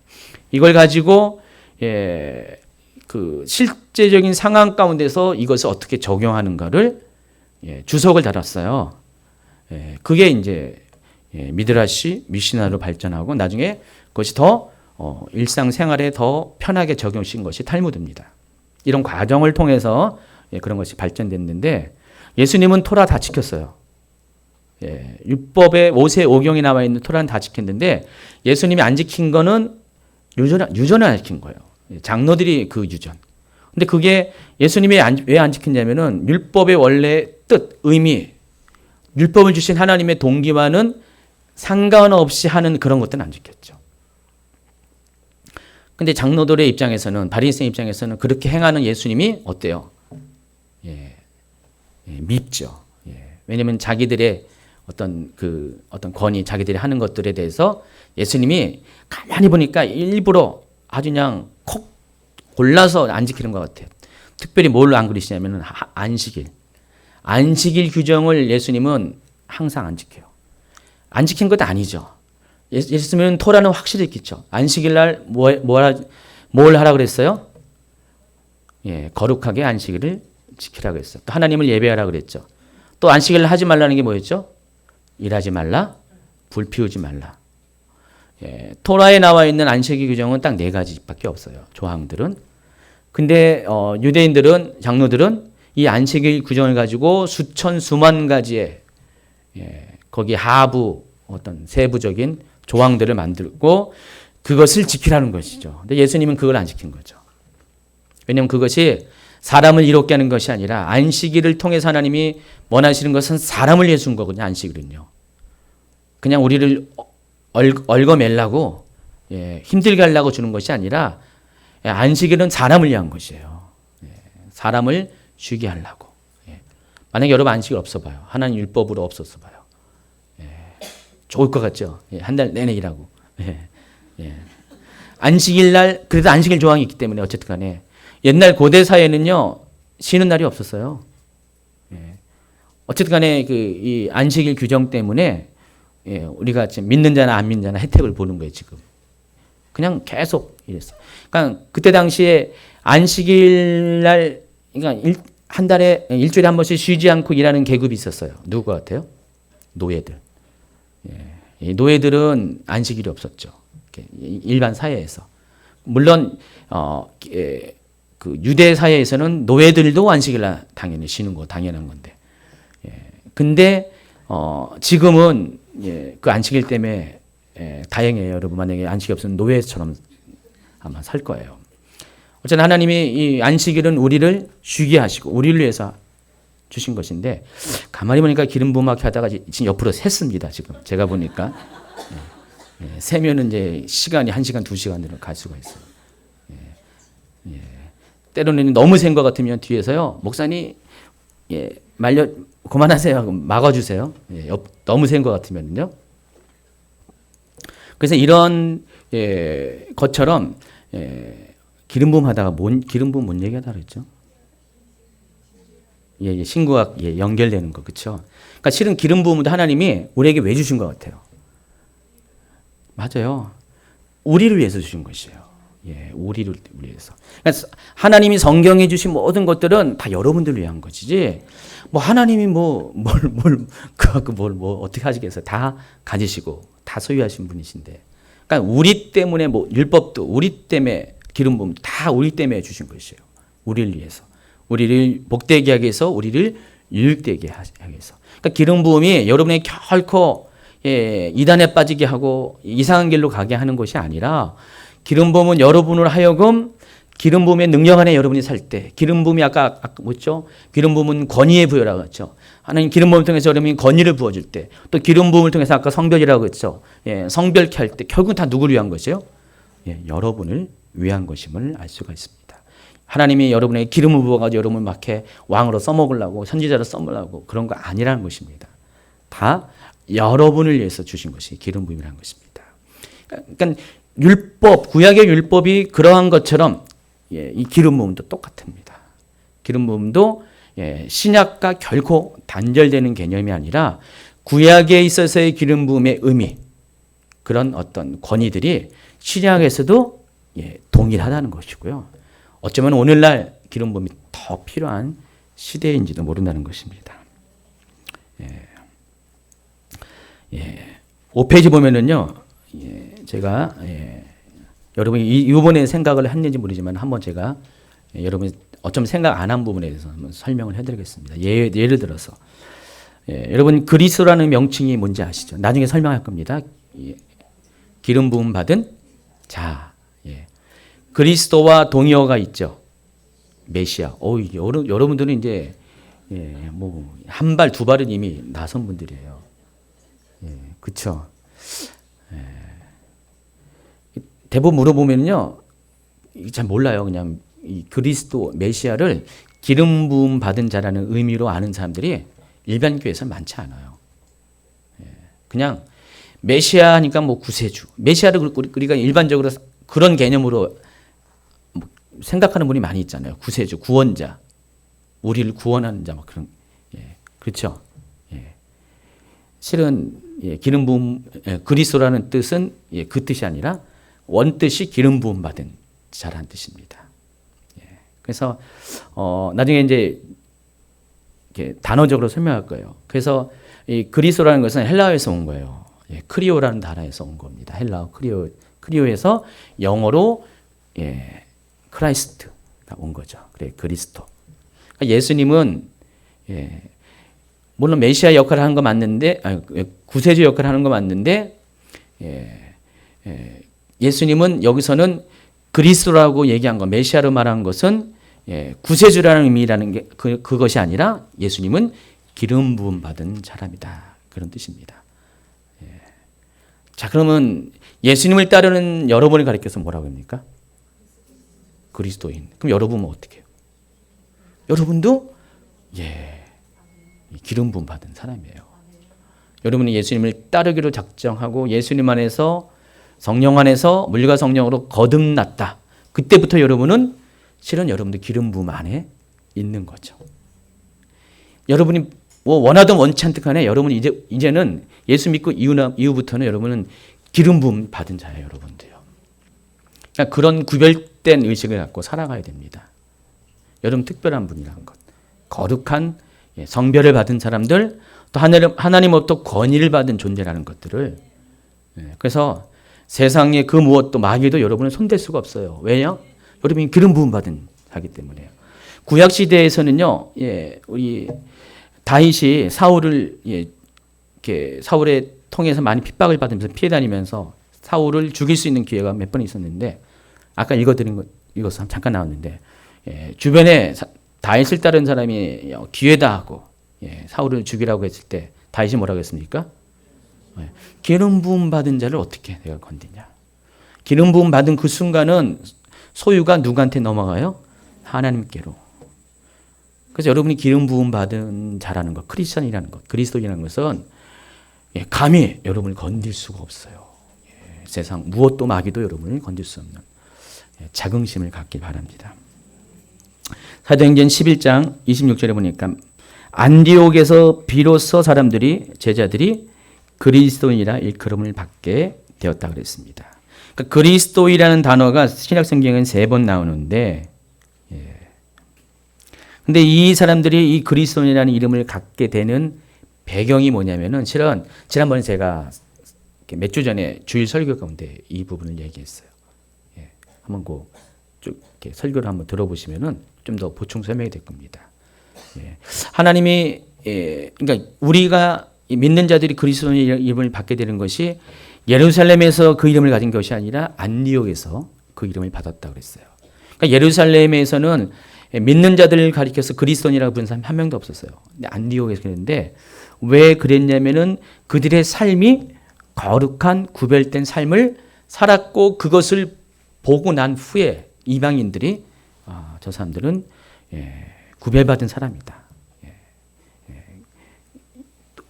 이걸 가지고 그 실제적인 상황 가운데서 이것을 어떻게 적용하는가를 주석을 달았어요. 그게 이제 미드라시, 미시나로 발전하고 나중에 그것이 더 일상생활에 더 편하게 적용신 것이 탈무드입니다. 이런 과정을 통해서 그런 것이 발전됐는데 예수님은 토라 다 지켰어요. 율법에 모세 오경이 나와 있는 토라는 다 지켰는데 예수님이 안 지킨 거는 유전을 안 지킨 거예요. 장로들이 그 유전. 근데 그게 예수님이 왜 안 지켰냐면은 율법의 원래 뜻, 의미, 율법을 주신 하나님의 동기와는 상관없이 하는 그런 것들은 안 지켰죠. 근데 장로들의 입장에서는, 바리새인 입장에서는 그렇게 행하는 예수님이 어때요? 밉죠. 왜냐하면 자기들의 어떤 권위, 자기들이 하는 것들에 대해서 예수님이 가만히 보니까 일부러 아주 그냥 콕 골라서 안 지키는 것 같아요. 특별히 뭘로 안 그러시냐면 안식일 규정을 예수님은 항상 안 지켜요. 안 지킨 것도 아니죠. 예수님은 토라는 확실히 지켰죠. 안식일 날 뭘 하라 그랬어요? 거룩하게 안식일을 지키라고 했어요. 또 하나님을 예배하라 그랬죠. 또 안식일을 하지 말라는 게 뭐였죠? 일하지 말라, 불 피우지 말라. 토라에 나와 있는 안식일 규정은 딱 4가지밖에 없어요. 조항들은. 근데 유대인들은, 장로들은 이 안식일 규정을 가지고 수만 가지의 거기 하부 어떤 세부적인 조항들을 만들고 그것을 지키라는 것이죠. 근데 예수님은 그걸 안 지킨 거죠. 왜냐하면 그것이 사람을 이롭게 하는 것이 아니라 안식일을 통해서 하나님이 원하시는 것은 사람을 위해서 준 거거든요. 안식일은요. 그냥 우리를 얽어매려고 힘들게 하려고 주는 것이 아니라 안식일은 사람을 위한 것이에요. 사람을 쉬게 하려고. 만약에 여러분 안식일 없어봐요. 하나님 율법으로 없었어봐요. 좋을 것 같죠? 한 달 내내 일하고. 안식일 날, 그래도 안식일 조항이 있기 때문에 어쨌든 간에 옛날 고대 사회는요, 쉬는 날이 없었어요. 어쨌든 간에 이 안식일 규정 때문에 우리가 지금 믿는 자나 안 믿는 자나 혜택을 보는 거예요, 지금. 그냥 계속 이랬어요. 그러니까 그때 당시에 안식일 날, 그러니까 한 달에 일주일에 한 번씩 쉬지 않고 일하는 계급이 있었어요. 누구 같아요? 노예들. 이 노예들은 안식일이 없었죠. 일반 사회에서. 물론 그 유대 사회에서는 노예들도 안식일 날 당연히 쉬는 거 당연한 건데. 근데 지금은 그 안식일 때문에 다행이에요. 여러분 만약에 안식이 없으면 노예처럼 아마 살 거예요. 어쨌든 하나님이 이 안식일은 우리를 쉬게 하시고 우리를 위해서 주신 것인데 가만히 보니까 기름 부음하게 하다가 지금 옆으로 샜습니다. 지금 제가 보니까 세면은 이제 시간이 1시간, 2시간으로 갈 수가 있어요. 때로는 너무 센 것 같으면 뒤에서요 목사님 그만하세요 하고 막아주세요. 너무 센 것 같으면요. 그래서 이런 것처럼 기름 부음 하다가 기름 부음 뭔 얘기하다 그랬죠? 신구약 연결되는 거 그렇죠? 그러니까 실은 기름 부음도 하나님이 우리에게 왜 주신 것 같아요? 맞아요. 우리를 위해서 주신 것이에요. 우리를 위해서. 그러니까 하나님이 성경에 주신 모든 것들은 다 여러분들을 위한 것이지. 뭐 하나님이 뭘 어떻게 하시겠어요? 다 가지시고 다 소유하신 분이신데. 그러니까 우리 때문에 율법도 우리 때문에 기름 부음 다 우리 때문에 주신 것이에요. 우리를 위해서. 우리를 복되게 하기 위해서 우리를 유익되게 하기 위해서. 그러니까 기름 부음이 여러분의 결코 이단에 빠지게 하고 이상한 길로 가게 하는 것이 아니라 기름 부음은 여러분을 하여금 기름 부음의 능력 안에 여러분이 살 때, 기름 부음이 아까 뭐죠? 기름 부음은 권위의 부여라고 했죠. 하나님 기름 부음을 통해서 여러분이 권위를 부어줄 때, 또 기름 부음을 통해서 아까 성별이라고 했죠. 예, 성별케 할 때 결국은 다 누구를 위한 것이요? 예, 여러분을 위한 것임을 알 수가 있습니다. 하나님이 여러분에게 기름을 부어가지고 여러분을 막 이렇게 왕으로 써먹으려고, 선지자로 써먹으려고 그런 거 아니라는 것입니다. 다 여러분을 위해서 주신 것이 기름 부음이라는 것입니다. 그러니까 율법, 구약의 율법이 그러한 것처럼 예, 이 기름 부음도 똑같습니다. 기름 부음도 예, 신약과 결코 단절되는 개념이 아니라 구약에 있어서의 기름 부음의 의미, 그런 어떤 권위들이 신약에서도 예, 동일하다는 것이고요. 어쩌면 오늘날 기름 부음이 더 필요한 시대인지도 모른다는 것입니다. 예. 예. 5페이지 보면은요, 예, 제가 예, 여러분이 이번에 생각을 했는지 모르지만 한번 제가 예, 여러분이 어쩌면 생각 안 한 부분에 대해서 한번 설명을 해드리겠습니다. 예를 들어서 예, 여러분 그리스도라는 명칭이 뭔지 아시죠? 나중에 설명할 겁니다. 예, 기름 부음 받은 자, 예. 그리스도와 동의어가 있죠. 메시아. 여러분들은 이제 예, 뭐 한 발 두 발은 이미 나선 분들이에요. 예, 그렇죠. 예. 대부분 물어보면요, 잘 몰라요. 그냥 이 그리스도 메시아를 기름 부음 받은 자라는 의미로 아는 사람들이 일반 교회에서 많지 않아요. 예. 그냥 메시아 하니까 뭐 구세주. 메시아를 우리가 일반적으로 그런 개념으로 생각하는 분이 많이 있잖아요. 구세주, 구원자, 우리를 구원하는 자, 막 그런, 예, 그렇죠. 예. 실은 예, 기름 부음, 예, 그리스도라는 뜻은 예, 그 뜻이 아니라 원 뜻이 기름 부음 받은 자라는 뜻입니다. 예. 그래서 나중에 이제 이렇게 단어적으로 설명할 거예요. 그래서 이 그리스도라는 것은 헬라어에서 온 거예요. 예, 크리오라는 단어에서 온 겁니다. 헬라어 크리오에서 영어로 예. 크라이스트가 온 거죠. 그래, 그리스도. 그러니까 예수님은 예, 물론 메시아 역할을 하는 거 맞는데, 구세주 역할을 하는 거 맞는데, 예수님은 여기서는 그리스도라고 얘기한 거, 메시아로 말한 것은 예, 구세주라는 의미라는 게 그것이 아니라 예수님은 기름 부음 받은 사람이다. 그런 뜻입니다. 예. 자, 그러면 예수님을 따르는 여러분을 가리켜서 뭐라고 합니까? 그리스도인. 그럼 여러분은 어떻게 해요? 여러분도 예, 기름 부음 받은 사람이에요. 여러분이 예수님을 따르기로 작정하고 예수님 안에서 성령 안에서 물과 성령으로 거듭났다. 그때부터 여러분은 실은 여러분도 기름 부음 안에 있는 거죠. 여러분이 뭐 원하든 원치 않든 간에 여러분이 이제는 예수 믿고 이후부터는 여러분은 기름 부음 받은 자예요, 여러분도요. 그러니까 그런 구별된 의식을 갖고 살아가야 됩니다. 여러분 특별한 분이라는 것, 거룩한 성별을 받은 사람들, 또 하나님으로부터 권위를 받은 존재라는 것들을, 그래서 세상의 그 무엇도 마귀도 여러분을 손댈 수가 없어요. 왜요? 여러분이 기름 부음 받은 자기 때문에요. 구약 시대에서는요, 우리 다윗이 사울을 이렇게 사울의 통해서 많이 핍박을 받으면서 피해 다니면서 사울을 죽일 수 있는 기회가 몇 번 있었는데, 아까 이것은 잠깐 나왔는데, 주변에 다윗을 따른 사람이 기회다 하고 사울을 죽이라고 했을 때 다윗이 뭐라고 했습니까? 기름 부음 받은 자를 어떻게 내가 건드냐? 기름 부음 받은 그 순간은 소유가 누구한테 넘어가요? 하나님께로. 그래서 여러분이 기름 부음 받은 자라는 것, 크리스천이라는 것, 그리스도인이라는 것은 감히 여러분을 건들 수가 없어요. 세상 무엇도 마귀도 여러분을 건들 수 없는 자긍심을 갖길 바랍니다. 사도행전 11장 26절에 보니까 안디옥에서 비로소 제자들이 그리스도인이라 일컬음을 받게 되었다 그랬습니다. 그러니까 그리스도이라는 단어가 신약 성경엔 3번 나오는데, 근데 이 사람들이 이 그리스도인이라는 이름을 갖게 되는 배경이 뭐냐면은, 실은 지난번에 제가 몇 주 전에 주일 설교 가운데 이 부분을 얘기했어요. 한번 쭉 이렇게 설교를 한번 들어보시면은 좀 더 보충 설명이 될 겁니다. 하나님이 그러니까 우리가 믿는 자들이 그리스도의 이름을 받게 되는 것이 예루살렘에서 그 이름을 가진 것이 아니라 안디옥에서 그 이름을 받았다 그랬어요. 그러니까 예루살렘에서는 믿는 자들을 가리켜서 그리스도인이라고 부르는 사람이 한 명도 없었어요. 근데 안디옥에서 그랬는데 왜 그랬냐면은 그들의 삶이 거룩한 구별된 삶을 살았고 그것을 보고 난 후에 이방인들이 저 사람들은 구별받은 사람이다.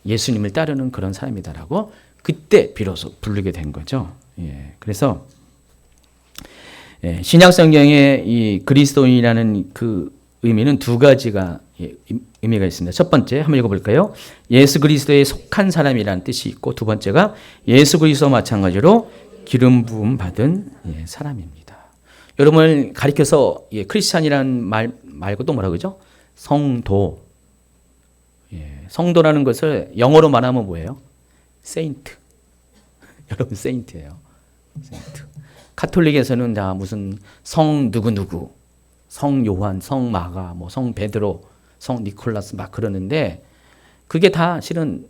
예수님을 따르는 그런 사람이다라고 그때 비로소 부르게 된 거죠. 그래서 신약 성경의 이 그리스도인이라는 그 의미는 두 가지가 의미가 있습니다. 첫 번째 한번 읽어볼까요? 예수 그리스도에 속한 사람이라는 뜻이 있고 두 번째가 예수 그리스도와 마찬가지로 기름 부음 받은 사람입니다. 여러분을 가리켜서 크리스찬이라는 말 말고 또 뭐라 그러죠? 성도. 성도라는 것을 영어로 말하면 뭐예요? 세인트. 여러분 세인트예요. 세인트. 카톨릭에서는 다 무슨 성 누구누구, 성 요한, 성 마가, 뭐 성 베드로, 성 니콜라스 막 그러는데 그게 다 실은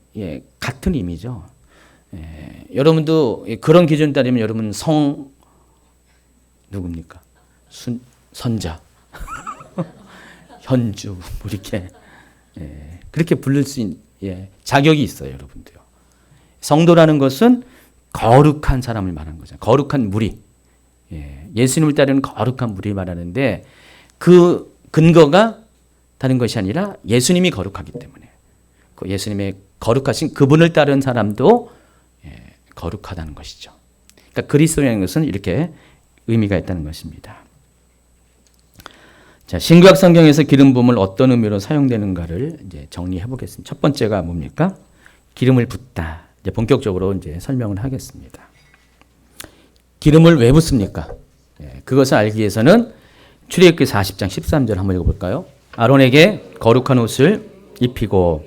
같은 의미죠. 여러분도 그런 기준 따르면 여러분 성 누굽니까? 선자, 현주, 뭐 이렇게 그렇게 부를 수 있는 자격이 있어요, 여러분도요. 성도라는 것은 거룩한 사람을 말하는 거죠. 거룩한 무리. 예수님을 따르는 거룩한 무리 말하는데 그 근거가 다른 것이 아니라 예수님이 거룩하기 때문에 그 예수님의 거룩하신 그분을 따르는 사람도 거룩하다는 것이죠. 그러니까 그리스도라는 것은 이렇게 의미가 있다는 것입니다. 자, 신구약 성경에서 기름 부음을 어떤 의미로 사용되는가를 이제 정리해 보겠습니다. 첫 번째가 뭡니까? 기름을 붓다. 이제 본격적으로 이제 설명을 하겠습니다. 기름을 왜 붓습니까? 그것을 알기 위해서는 출애굽기 40장 13절 한번 읽어볼까요? 아론에게 거룩한 옷을 입히고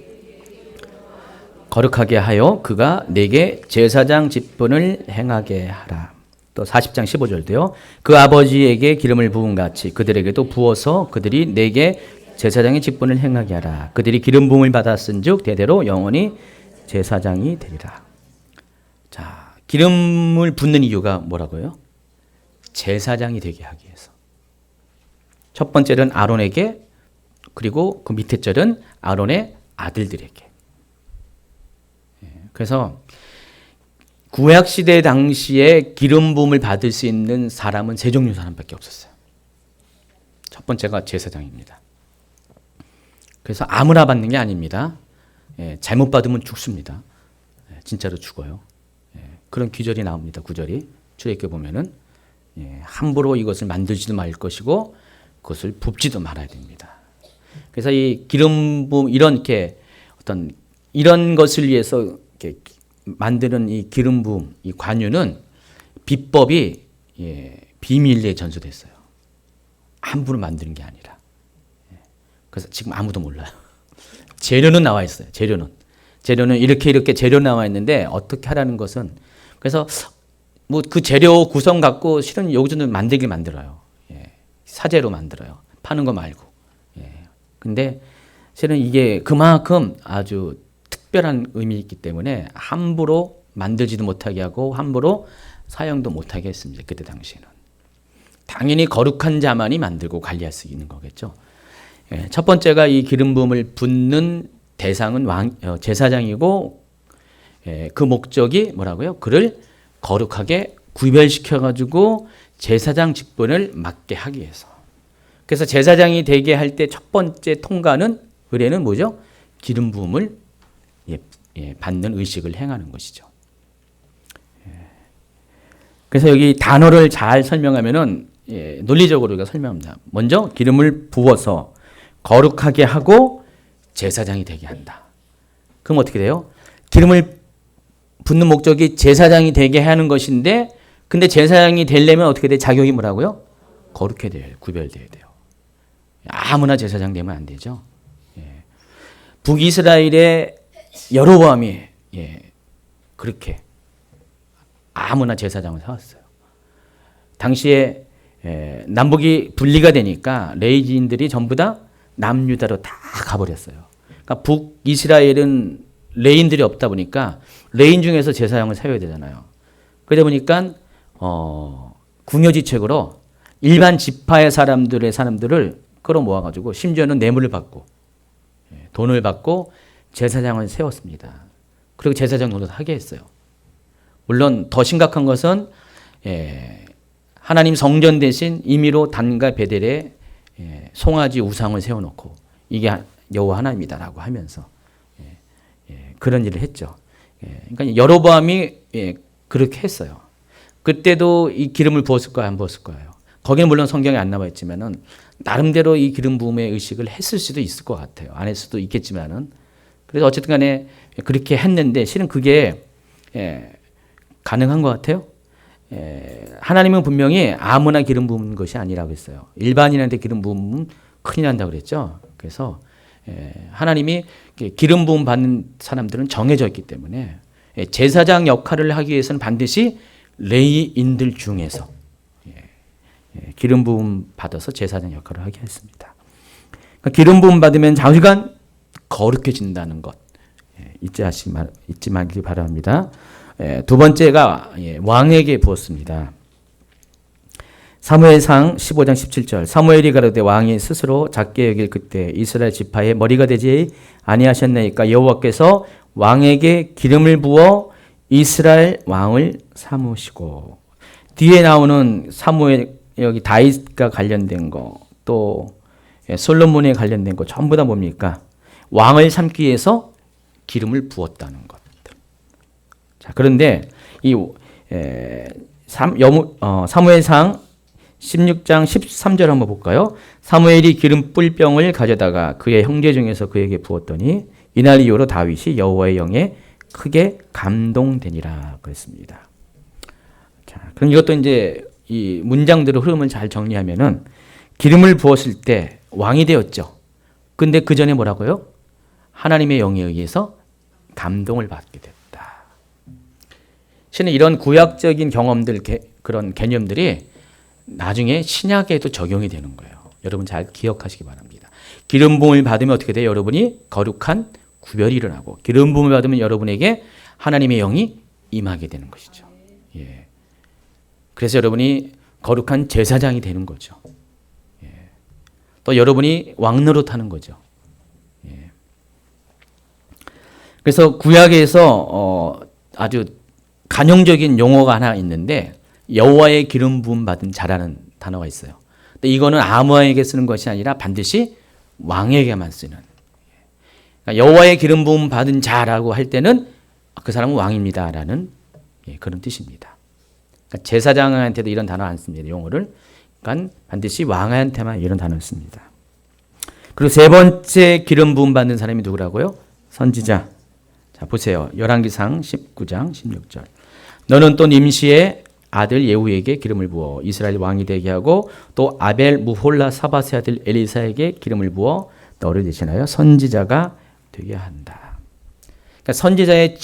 거룩하게 하여 그가 내게 제사장 직분을 행하게 하라. 또 40장 15절도요. 그 아버지에게 기름을 부은 같이 그들에게도 부어서 그들이 내게 제사장의 직분을 행하게 하라. 그들이 기름 부음을 받았은즉 대대로 영원히 제사장이 되리라. 자, 기름을 붓는 이유가 뭐라고요? 제사장이 되게 하기 위해서. 첫 번째는 아론에게, 그리고 그 밑에 절은 아론의 아들들에게. 그래서 구약 시대 당시에 기름 부음을 받을 수 있는 사람은 세 종류 사람밖에 없었어요. 첫 번째가 제사장입니다. 그래서 아무나 받는 게 아닙니다. 잘못 받으면 죽습니다. 진짜로 죽어요. 그런 규절이 나옵니다. 구절이 출애굽기에 보면은 함부로 이것을 만들지도 말 것이고 그것을 붓지도 말아야 됩니다. 그래서 이 기름 부음 이렇게 어떤 이런 것을 위해서 이렇게 만드는 이 기름 부음 이 관유는 비법이 비밀리에 전수됐어요. 함부로 만드는 게 아니라. 그래서 지금 아무도 몰라요. 재료는 나와 있어요. 재료는 이렇게 재료 나와 있는데 어떻게 하라는 것은 그래서 뭐 그 재료 구성 갖고 실은 여기서는 만들긴 만들어요. 사재로 만들어요. 파는 거 말고. 근데 실은 이게 그만큼 아주 특별한 의미 있기 때문에 함부로 만들지도 못하게 하고 함부로 사용도 못하게 했습니다. 그때 당시에는. 당연히 거룩한 자만이 만들고 관리할 수 있는 거겠죠. 첫 번째가 이 기름 부음을 붓는 대상은 제사장이고 그 목적이 뭐라고요? 그를 거룩하게 구별시켜가지고 제사장 직분을 맡게 하기 위해서. 그래서 제사장이 되게 할 때 첫 번째 통과는 의례는 뭐죠? 기름 부음을 받는 의식을 행하는 것이죠. 그래서 여기 단어를 잘 설명하면은 논리적으로 우리가 설명합니다. 먼저 기름을 부어서 거룩하게 하고 제사장이 되게 한다. 그럼 어떻게 돼요? 기름을 붓는 목적이 제사장이 되게 하는 것인데 근데 제사장이 되려면 어떻게 돼? 자격이 뭐라고요? 거룩해야 돼요. 구별돼야 돼요. 아무나 제사장 되면 안 되죠. 북이스라엘의 여로보암이 그렇게 아무나 제사장을 세웠어요. 당시에 남북이 분리가 되니까 레위인들이 전부 다 남유다로 다 가버렸어요. 그러니까 북이스라엘은 레인들이 없다 보니까 레인 중에서 제사장을 세워야 되잖아요. 그러다 보니까 궁여지책으로 일반 지파의 사람들을 끌어모아가지고 심지어는 뇌물을 받고 돈을 받고 제사장을 세웠습니다. 그리고 제사장 노릇 하게 했어요. 물론 더 심각한 것은 하나님 성전 대신 임의로 단과 베델에 송아지 우상을 세워놓고 이게 여호와 하나님이다라고 하면서 그런 일을 했죠. 그러니까 여로보암이 그렇게 했어요. 그때도 이 기름을 부었을까요? 안 부었을까요? 거기는 물론 성경에 안 나와 있지만은 나름대로 이 기름 부음의 의식을 했을 수도 있을 것 같아요. 안 했을 수도 있겠지만은 그래서 어쨌든 간에 그렇게 했는데 실은 그게 가능한 것 같아요. 하나님은 분명히 아무나 기름 부은 것이 아니라고 했어요. 일반인한테 기름 부으면 큰일 난다고 그랬죠. 그래서 하나님이 기름 부음 받는 사람들은 정해져 있기 때문에 제사장 역할을 하기 위해서는 반드시 레위인들 중에서 기름 부음 받아서 제사장 역할을 하게 했습니다. 그러니까 기름 부음 받으면 좌우간 거룩해진다는 것 잊지 말기 바랍니다. 두 번째가 왕에게 부었습니다. 사무엘상 15장 17절 사무엘이 가로되 왕이 스스로 작게 여길 그때 이스라엘 지파의 머리가 되지 아니하셨나이까 여호와께서 왕에게 기름을 부어 이스라엘 왕을 삼으시고 뒤에 나오는 사무엘 여기 다윗과 관련된 거 또 솔로몬에 관련된 거 전부 다 뭡니까? 왕을 삼기 위해서 기름을 부었다는 것들. 자, 그런데 이 사무엘상 16장 13절 한번 볼까요? 사무엘이 기름 뿔병을 가져다가 그의 형제 중에서 그에게 부었더니 이날 이후로 다윗이 여호와의 영에 크게 감동되니라 그랬습니다. 자, 그럼 이것도 이제 이 문장들의 흐름을 잘 정리하면은 기름을 부었을 때 왕이 되었죠. 근데 그 전에 뭐라고요? 하나님의 영에 의해서 감동을 받게 됐다. 실은 이런 구약적인 경험들, 그런 개념들이 나중에 신약에도 적용이 되는 거예요. 여러분 잘 기억하시기 바랍니다. 기름 부음을 받으면 어떻게 돼요? 여러분이 거룩한 구별이 일어나고 기름 부음을 받으면 여러분에게 하나님의 영이 임하게 되는 것이죠. 예. 그래서 여러분이 거룩한 제사장이 되는 거죠. 예. 또 여러분이 왕노릇하는 거죠. 예. 그래서 구약에서 아주 간용적인 용어가 하나 있는데 여호와의 기름 부음 받은 자라는 단어가 있어요. 근데 이거는 아무에게 쓰는 것이 아니라 반드시 왕에게만 쓰는. 그러니까 여호와의 기름 부음 받은 자라고 할 때는 그 사람은 왕입니다라는 그런 뜻입니다. 그러니까 제사장한테도 이런 단어 안 씁니다. 용어를. 그러니까 반드시 왕한테만 이런 단어를 씁니다. 그리고 세 번째 기름 부음 받는 사람이 누구라고요? 선지자. 자, 보세요. 열왕기상 19장 16절. 너는 또 nim시의 아들 예후에게 기름을 부어 이스라엘 왕이 되게 하고 또 아벨 무홀라 사밧의 아들 엘리사에게 기름을 부어 너를 대신하여 선지자가 되게 한다. 그러니까 선지자의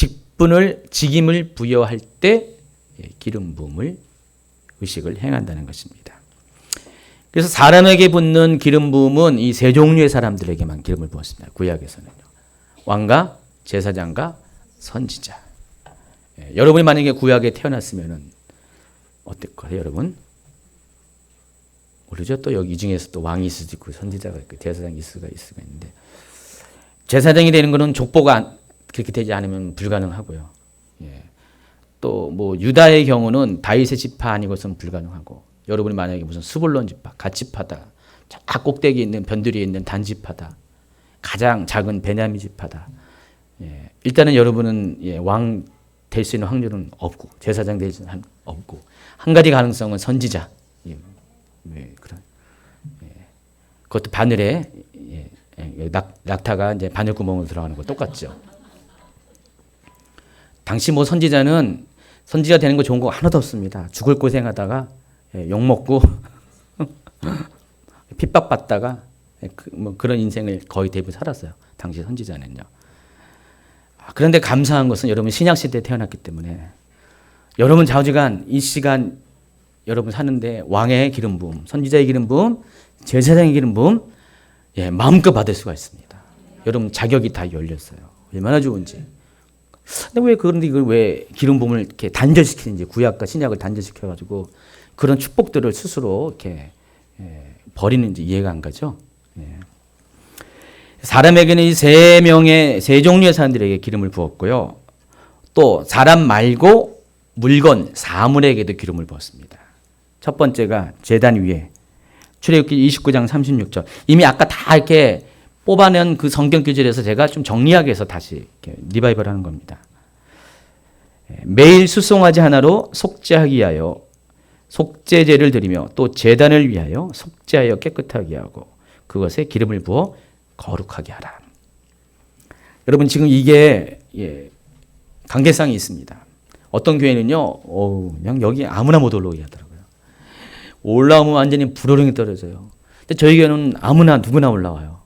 직임을 부여할 때 기름 부음을 의식을 행한다는 것입니다. 그래서 사람에게 붓는 기름 부음은 이 세 종류의 사람들에게만 기름을 부었습니다. 구약에서는요. 왕과 제사장과 선지자. 여러분이 만약에 구약에 태어났으면은 어떨 거예요, 여러분? 모르죠. 또 여기 이 중에서 또 왕이 있을 수도 있고 선지자가 있고 제사장이 있을 수가 있는데 제사장이 되는 것은 족보가 그렇게 되지 않으면 불가능하고요. 예. 또 뭐 유다의 경우는 다윗의 지파 아니고서는 불가능하고 여러분이 만약에 무슨 스불론 지파, 갓지파다, 저 꼭대기에 있는 변두리에 있는 단지파다, 가장 작은 베냐민 지파다. 예. 일단은 여러분은 왕 될 수 있는 확률은 없고 제사장 될 수 있는 없고 한 가지 가능성은 선지자. 그런 그것도 바늘에 낙타가 이제 바늘 구멍으로 들어가는 거 똑같죠. 당시 뭐 선지자 되는 거 좋은 거 하나도 없습니다. 죽을 고생하다가 욕 먹고 핍박받다가 뭐 그런 인생을 거의 대부분 살았어요. 당시 선지자는요. 그런데 감사한 것은 여러분 신약 시대에 태어났기 때문에 여러분 좌우지간 이 시간 여러분 사는데 왕의 기름 부음, 선지자의 기름 부음, 제사장의 기름 부음 마음껏 받을 수가 있습니다. 여러분 자격이 다 열렸어요. 얼마나 좋은지. 근데 그런데 이걸 왜 기름 부음을 이렇게 단절시키는지 구약과 신약을 단절시켜 가지고 그런 축복들을 스스로 이렇게 버리는지 이해가 안 가죠. 사람에게는 이 세 종류의 사람들에게 기름을 부었고요. 또 사람 말고 물건, 사물에게도 기름을 부었습니다. 첫 번째가 제단 위에 출애굽기 29장 36절. 이미 아까 다 이렇게 뽑아낸 그 성경 구절에서 제가 좀 정리하게 해서 다시 이렇게 리바이벌 하는 겁니다. 매일 수송아지 하나로 속죄하기 위하여 속죄제를 드리며 또 제단을 위하여 속죄하여 깨끗하게 하고 그것에 기름을 부어 거룩하게 하라. 여러분 지금 이게 관계성이 있습니다. 어떤 교회는요, 그냥 여기 아무나 못 올라오게 하더라고요. 올라오면 완전히 불호령이 떨어져요. 근데 저희 교회는 아무나 누구나 올라와요.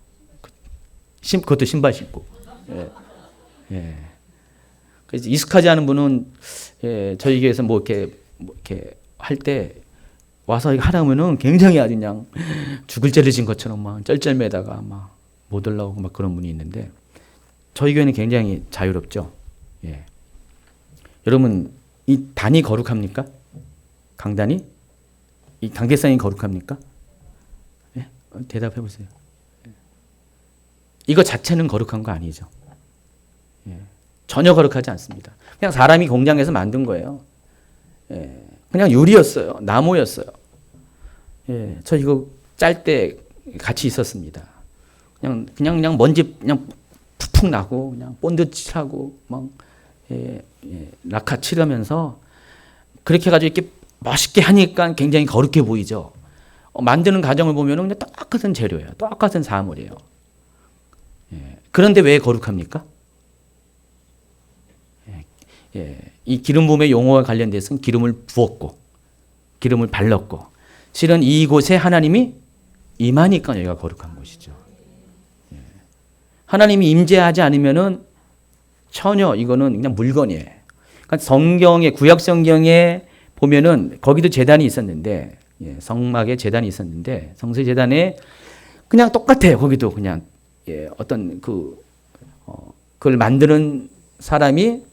그것도 신발 신고. 그래서 익숙하지 않은 분은 저희 교회에서 뭐 이렇게 할 때 와서 하라면은 굉장히 아주 그냥 죽을 죄를 진 것처럼 막 쩔쩔매다가 막 못 올라오고 막 그런 분이 있는데 저희 교회는 굉장히 자유롭죠. 여러분 이 단이 거룩합니까? 강단이? 이 관계성이 거룩합니까? 대답해 보세요. 이거 자체는 거룩한 거 아니죠. 전혀 거룩하지 않습니다. 그냥 사람이 공장에서 만든 거예요. 그냥 유리였어요. 나무였어요. 저 이거 짤 때 같이 있었습니다. 그냥 먼지 그냥 푹푹 나고 그냥 본드 칠하고 막 라카 칠하면서 그렇게 해가지고 이렇게 멋있게 하니까 굉장히 거룩해 보이죠. 만드는 과정을 보면은 그냥 똑같은 재료예요. 똑같은 사물이에요. 그런데 왜 거룩합니까? 이 기름 부음의 용어와 관련돼서는 기름을 부었고 기름을 발랐고 실은 이곳에 하나님이 임하니까 여기가 거룩한 곳이죠. 하나님이 임재하지 않으면은 전혀 이거는 그냥 물건이에요. 그러니까 성경에 구약 성경에 보면은 거기도 제단이 있었는데 성막에 제단이 있었는데 성소 제단에 그냥 똑같아요. 거기도 그냥 어떤 그걸 만드는 사람이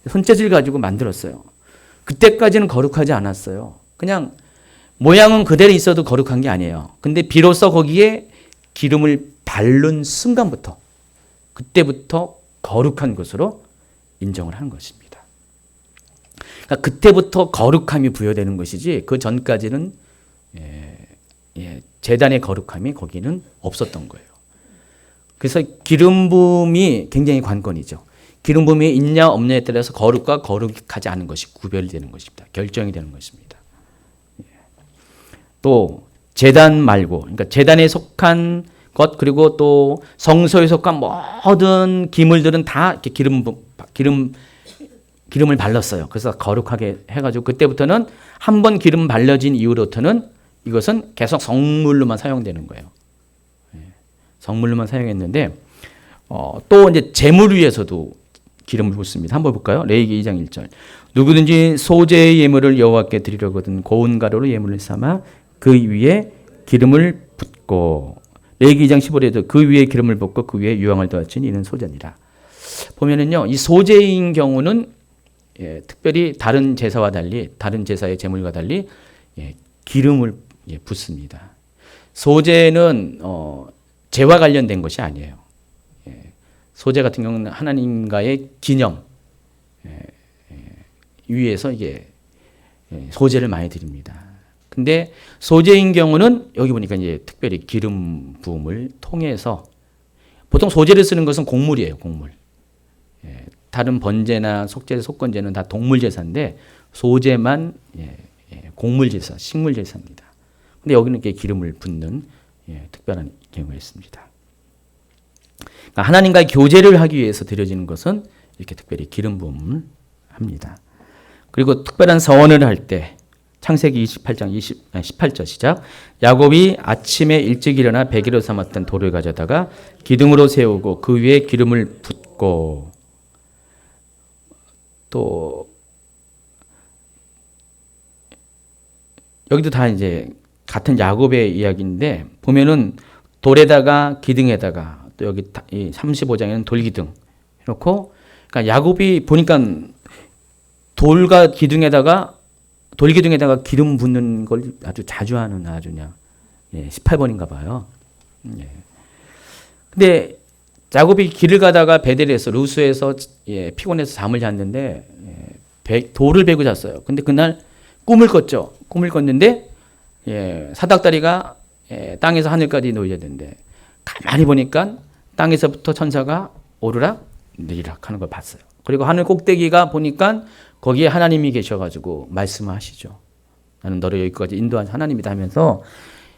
손재질 가지고 만들었어요. 그때까지는 거룩하지 않았어요. 그냥 모양은 그대로 있어도 거룩한 게 아니에요. 근데 비로소 거기에 기름을 바른 순간부터 그때부터 거룩한 것으로 인정을 하는 것입니다. 그러니까 그때부터 거룩함이 부여되는 것이지 그 전까지는 제단의 거룩함이 거기는 없었던 거예요. 그래서 기름 부음이 굉장히 관건이죠. 기름 부음이 있냐 없냐에 따라서 거룩과 거룩하지 않은 것이 구별이 되는 것입니다. 결정이 되는 것입니다. 또 제단 말고, 그러니까 제단에 속한 것 그리고 또 성소에 속한 모든 기물들은 다 이렇게 기름을 발랐어요. 그래서 거룩하게 해가지고 그때부터는 한 번 기름 발라진 이후로부터는 이것은 계속 성물로만 사용되는 거예요. 성물로만 사용했는데 또 이제 제물 위에서도 기름을 붓습니다. 한번 볼까요? 레위기 2장 1절. 누구든지 소재의 예물을 여호와께 드리려거든 고운 가루로 예물을 삼아 그 위에 기름을 붓고 레위기 2장 15절에도 그 위에 기름을 붓고 그 위에 유황을 더하치니 이는 소제니라. 보면은요, 이 소제인 경우는 특별히 다른 제사와 달리 다른 제사의 제물과 달리 기름을 붓습니다. 소제는 죄와 관련된 것이 아니에요. 소제 같은 경우는 하나님과의 기념 위에서 이게 소제를 많이 드립니다. 근데 소제인 경우는 여기 보니까 이제 특별히 기름 부음을 통해서 보통 소제를 쓰는 것은 곡물이에요, 곡물. 다른 번제나 속죄, 속건제는 다 동물 제사인데 소제만 곡물 제사, 식물 제사입니다. 근데 여기는 이렇게 기름을 붓는 특별한 경우가 있습니다. 그러니까 하나님과의 교제를 하기 위해서 드려지는 것은 이렇게 특별히 기름 부음을 합니다. 그리고 특별한 서원을 할 때 창세기 28장 18절 시작. 야곱이 아침에 일찍 일어나 배기로 삼았던 돌을 가져다가 기둥으로 세우고 그 위에 기름을 붓고 또 여기도 다 이제 같은 야곱의 이야기인데 보면은 돌에다가 기둥에다가 또 여기 35장에는 돌기둥 해놓고 그러니까 야곱이 보니까 돌과 기둥에다가 돌기둥에다가 기름 붓는 걸 아주 자주 하는 아주 그냥 18번인가 봐요. 근데 야곱이 길을 가다가 베델에서 루스에서 피곤해서 잠을 잤는데 돌을 베고 잤어요. 근데 그날 꿈을 꿨죠. 꿈을 꿨는데 사닥다리가 땅에서 하늘까지 놓여졌는데 가만히 보니까 땅에서부터 천사가 오르락 내리락 하는 걸 봤어요. 그리고 하늘 꼭대기가 보니까 거기에 하나님이 계셔가지고 말씀하시죠. 나는 너를 여기까지 인도한 하나님이다 하면서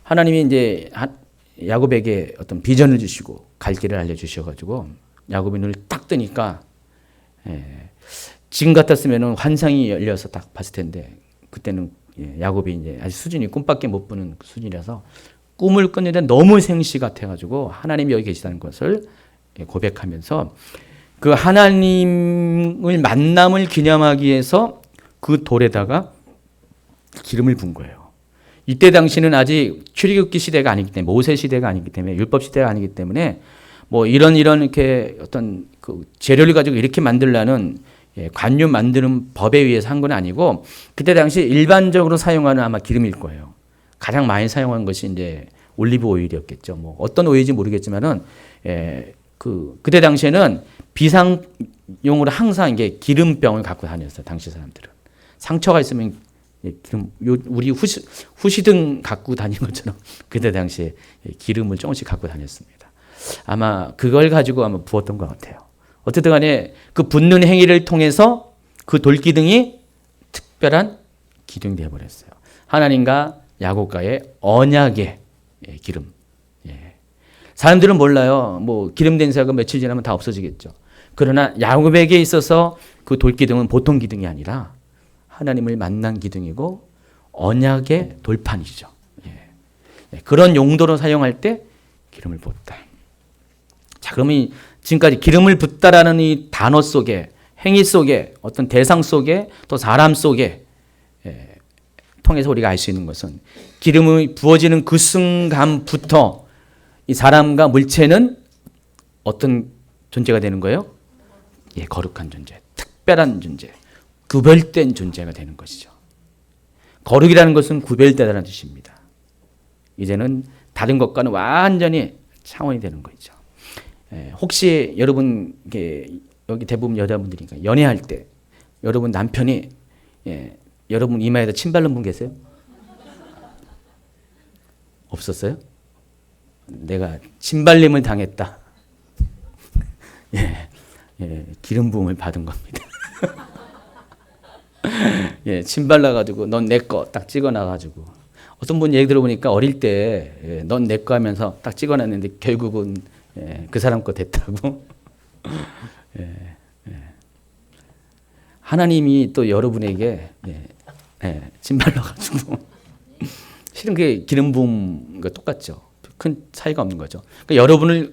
하나님이 이제 야곱에게 어떤 비전을 주시고 갈 길을 알려주셔가지고 야곱이 눈을 딱 뜨니까 지금 같았으면 환상이 열려서 딱 봤을 텐데 그때는 야곱이 이제 아직 수준이 꿈밖에 못 꾸는 수준이라서 꿈을 꿨는데 너무 생시 같아가지고 하나님이 여기 계시다는 것을 고백하면서 그 하나님을 만남을 기념하기 위해서 그 돌에다가 기름을 분 거예요. 이때 당시는 아직 출애굽기 시대가 아니기 때문에 모세 시대가 아니기 때문에 율법 시대가 아니기 때문에 뭐 이런 이렇게 어떤 그 재료를 가지고 이렇게 만들라는 관유 만드는 법에 의해서 한 건 아니고 그때 당시 일반적으로 사용하는 아마 기름일 거예요. 가장 많이 사용한 것이 이제 올리브 오일이었겠죠. 뭐 어떤 오일인지 모르겠지만은 그때 당시에는 비상용으로 항상 이게 기름병을 갖고 다녔어요. 당시 사람들은 상처가 있으면 기름 우리 후시등 갖고 다니는 것처럼 그때 당시에 기름을 조금씩 갖고 다녔습니다. 아마 그걸 가지고 아마 부었던 것 같아요. 어쨌든 간에 그 붓는 행위를 통해서 그 돌기둥이 특별한 기둥이 되어버렸어요. 하나님과 야곱과의 언약의 기름. 사람들은 몰라요. 뭐 기름된 사가 며칠 지나면 다 없어지겠죠. 그러나 야곱에게 있어서 그 돌기둥은 보통 기둥이 아니라 하나님을 만난 기둥이고 언약의 돌판이죠. 그런 용도로 사용할 때 기름을 붓다. 자, 그러면 지금까지 기름을 붓다라는 이 단어 속에 행위 속에 어떤 대상 속에 또 사람 속에 통해서 우리가 알 수 있는 것은 기름이 부어지는 그 순간부터 이 사람과 물체는 어떤 존재가 되는 거예요? 거룩한 존재, 특별한 존재, 구별된 존재가 되는 것이죠. 거룩이라는 것은 구별되다는 뜻입니다. 이제는 다른 것과는 완전히 차원이 되는 거죠. 혹시 여러분 여기 대부분 여자분들이니까 연애할 때 여러분 남편이 여러분 이마에다 침 바른 분 계세요? 없었어요? 내가 침 발림을 당했다. 기름 부음을 받은 겁니다. 침 발라가지고 넌 내 거 딱 찍어놔가지고 어떤 분 얘기 들어보니까 어릴 때 넌 내 거 하면서 딱 찍어놨는데 결국은 그 사람 거 됐다고. 하나님이 또 여러분에게 침 발라가지고 실은 그게 기름 부음과 똑같죠. 큰 차이가 없는 거죠. 그러니까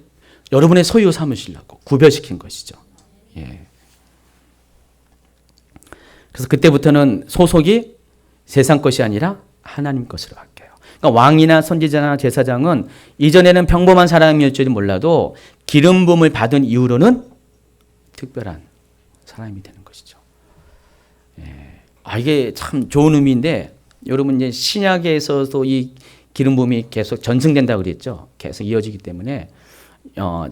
여러분의 소유 삼으시려고 구별시킨 것이죠. 그래서 그때부터는 소속이 세상 것이 아니라 하나님 것으로 바뀌어요. 그러니까 왕이나 선지자나 제사장은 이전에는 평범한 사람이었지도 몰라도 기름 부음을 받은 이후로는 특별한 사람이 되는 것이죠. 이게 참 좋은 의미인데 여러분 이제 신약에서도 이 기름 부음이 계속 전승된다고 그랬죠. 계속 이어지기 때문에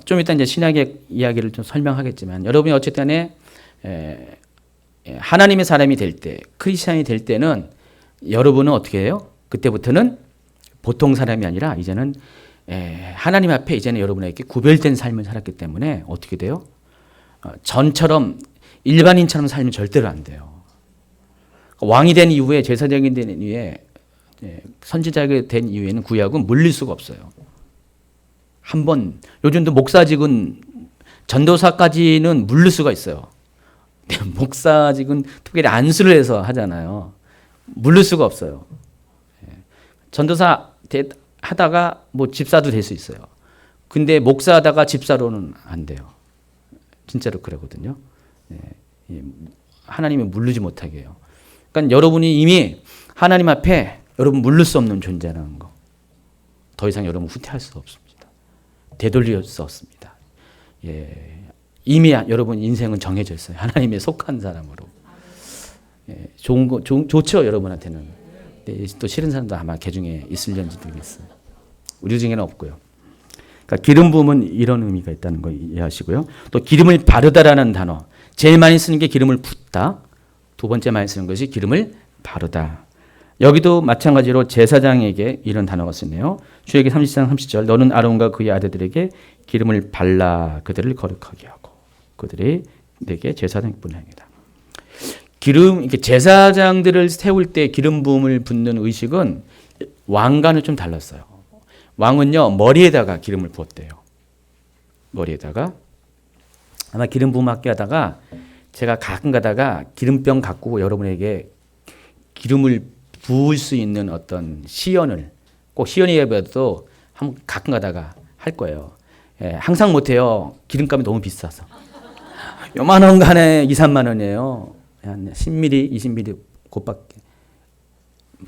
좀 이따 이제 신약의 이야기를 좀 설명하겠지만 여러분이 어쨌든 하나님의 사람이 될 때, 크리스천이 될 때는 여러분은 어떻게 해요? 그때부터는 보통 사람이 아니라 이제는 하나님 앞에 이제는 여러분에게 구별된 삶을 살았기 때문에 어떻게 돼요? 전처럼 일반인처럼 살면 절대로 안 돼요. 왕이 된 이후에 제사장이 된 이후에 선지자가 된 이후에는 구약은 물릴 수가 없어요. 한번 요즘도 목사직은 전도사까지는 물릴 수가 있어요. 목사직은 특별히 안수를 해서 하잖아요. 물릴 수가 없어요. 전도사 하다가 뭐 집사도 될 수 있어요. 근데 목사 하다가 집사로는 안 돼요. 진짜로 그러거든요. 하나님이 물르지 못하게 해요. 그러니까 여러분이 이미 하나님 앞에 여러분 물릴 수 없는 존재라는 거. 더 이상 여러분 후퇴할 수 없습니다. 되돌릴 수 없습니다. 이미 여러분 인생은 정해져 있어요. 하나님에 속한 사람으로. 좋죠, 여러분한테는. 근데 또 싫은 사람도 아마 개 중에 있을런지 모르겠어요. 우리 중에는 없고요. 그러니까 기름 부음은 이런 의미가 있다는 거 이해하시고요. 또 기름을 바르다라는 단어. 제일 많이 쓰는 게 기름을 붓다. 두 번째 많이 쓰는 것이 기름을 바르다. 여기도 마찬가지로 제사장에게 이런 단어가 쓰네요. 출애굽기 30장 30절 너는 아론과 그의 아들들에게 기름을 발라 그들을 거룩하게 하고 그들이 내게 제사장뿐 행이다. 기름 이렇게 제사장들을 세울 때 기름 부음을 붓는 의식은 왕과는 좀 달랐어요. 왕은요 머리에다가 기름을 부었대요. 머리에다가 아마 기름 부음 받게 하다가 제가 가끔 가다가 기름병 갖고 여러분에게 기름을 부을 수 있는 어떤 시연을 꼭 시연이 예배도 가끔 가다가 할 거예요. 예, 항상 못해요. 기름값이 너무 비싸서. 요만한 간에 2, 3만 원이에요. 한 10ml, 20ml 곧밖에.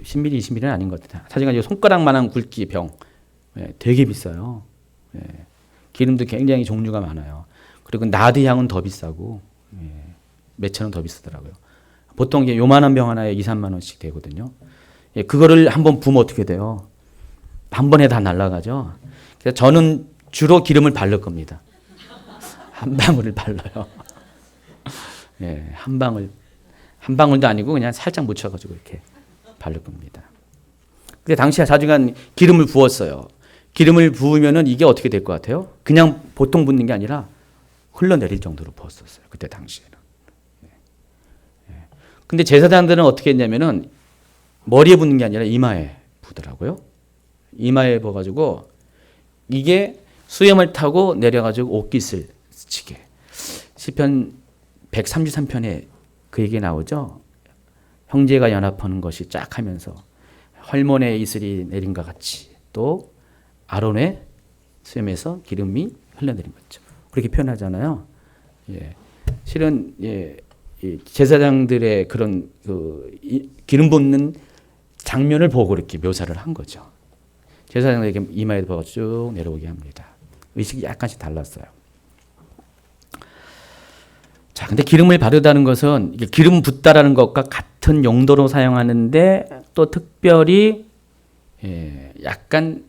10ml, 20ml는 아닌 것 같아요. 사실은 손가락만한 굵기 병. 예, 되게 비싸요. 예, 기름도 굉장히 종류가 많아요. 그리고 나드 향은 더 비싸고 예, 몇천 원 더 비싸더라고요. 보통 이게 요만한 병 하나에 2, 3만 원씩 되거든요. 예, 그거를 한번 부으면 어떻게 돼요? 한 번에 다 날아가죠. 그래서 저는 주로 기름을 바를 겁니다. 한 방울을 발라요. 예, 한 방울도 아니고 그냥 살짝 묻혀가지고 이렇게 바를 겁니다. 근데 당시에 사중간 기름을 부었어요. 기름을 부으면은 이게 어떻게 될 것 같아요? 그냥 보통 붓는 게 아니라 흘러내릴 정도로 부었었어요. 그때 당시에는. 근데 제사장들은 어떻게 했냐면은 머리에 붓는 게 아니라 이마에 부더라고요. 이마에 부어가지고 이게 수염을 타고 내려가지고 옷깃을 스치게. 시편 133편에 그 얘기 나오죠. 형제가 연합하는 것이 쫙 하면서 헐몬의 이슬이 내린 것 같이 또 아론의 수염에서 기름이 흘러내린 거죠. 그렇게 표현하잖아요. 예. 실은 예. 제사장들의 그런 기름 붓는 장면을 보고 이렇게 묘사를 한 거죠. 제사장들에게 이마에 부어 쭉 내려오게 합니다. 의식이 약간씩 달랐어요. 자, 근데 기름을 바르다는 것은 이게 기름 붓다라는 것과 같은 용도로 사용하는데 또 특별히 약간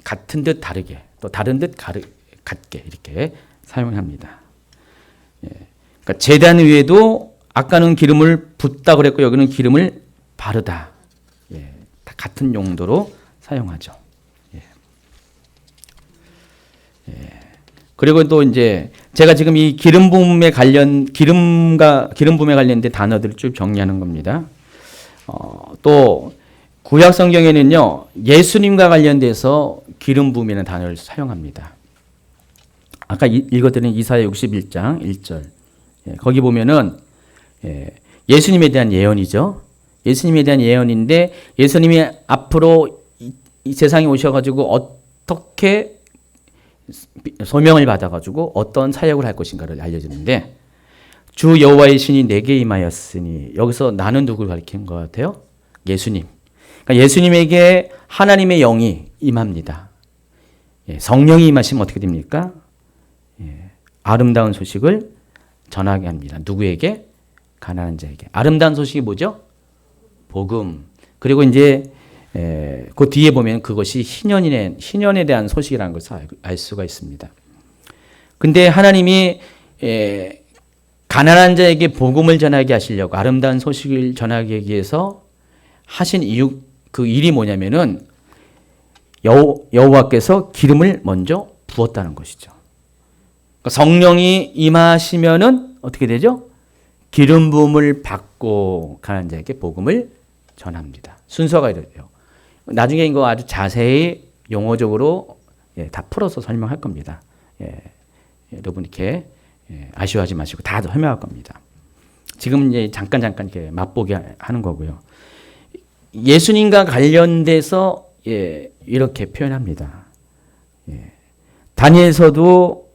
같은 듯 다르게 또 다른 듯 같게 이렇게 사용합니다. 그러니까 제단 위에도 아까는 기름을 붓다 그랬고 여기는 기름을 바르다. 예, 다 같은 용도로 사용하죠. 예. 예. 그리고 또 이제 제가 지금 이 기름 부음에 관련된 단어들을 쭉 정리하는 겁니다. 또 구약 성경에는요 예수님과 관련돼서 기름 부음이라는 단어를 사용합니다. 아까 읽어드린 이사야 61장 1절. 거기 보면은 예수님에 대한 예언이죠. 예수님에 대한 예언인데 예수님이 앞으로 이 세상에 오셔가지고 어떻게 소명을 받아가지고 어떤 사역을 할 것인가를 알려주는데 주 여호와의 신이 내게 임하였으니 여기서 나는 누구를 가리키는 것 같아요? 예수님. 그러니까 예수님에게 하나님의 영이 임합니다. 성령이 임하시면 어떻게 됩니까? 아름다운 소식을 전하게 합니다. 누구에게? 가난한 자에게. 아름다운 소식이 뭐죠? 복음. 그리고 이제 그 뒤에 보면 그것이 희년에 대한 소식이라는 것을 알 수가 있습니다. 근데 하나님이 가난한 자에게 복음을 전하게 하시려고 아름다운 소식을 전하기 위해서 하신 이유 그 일이 뭐냐면은 여호와께서 기름을 먼저 부었다는 것이죠. 성령이 임하시면은 어떻게 되죠? 기름 부음을 받고 가난한 자에게 복음을 전합니다. 순서가 이래요. 나중에 이거 아주 자세히 용어적으로 다 풀어서 설명할 겁니다. 여러분 이렇게 아쉬워하지 마시고 다 설명할 겁니다. 지금 이제 잠깐 이렇게 맛보게 하는 거고요. 예수님과 관련돼서 이렇게 표현합니다. 다니엘서도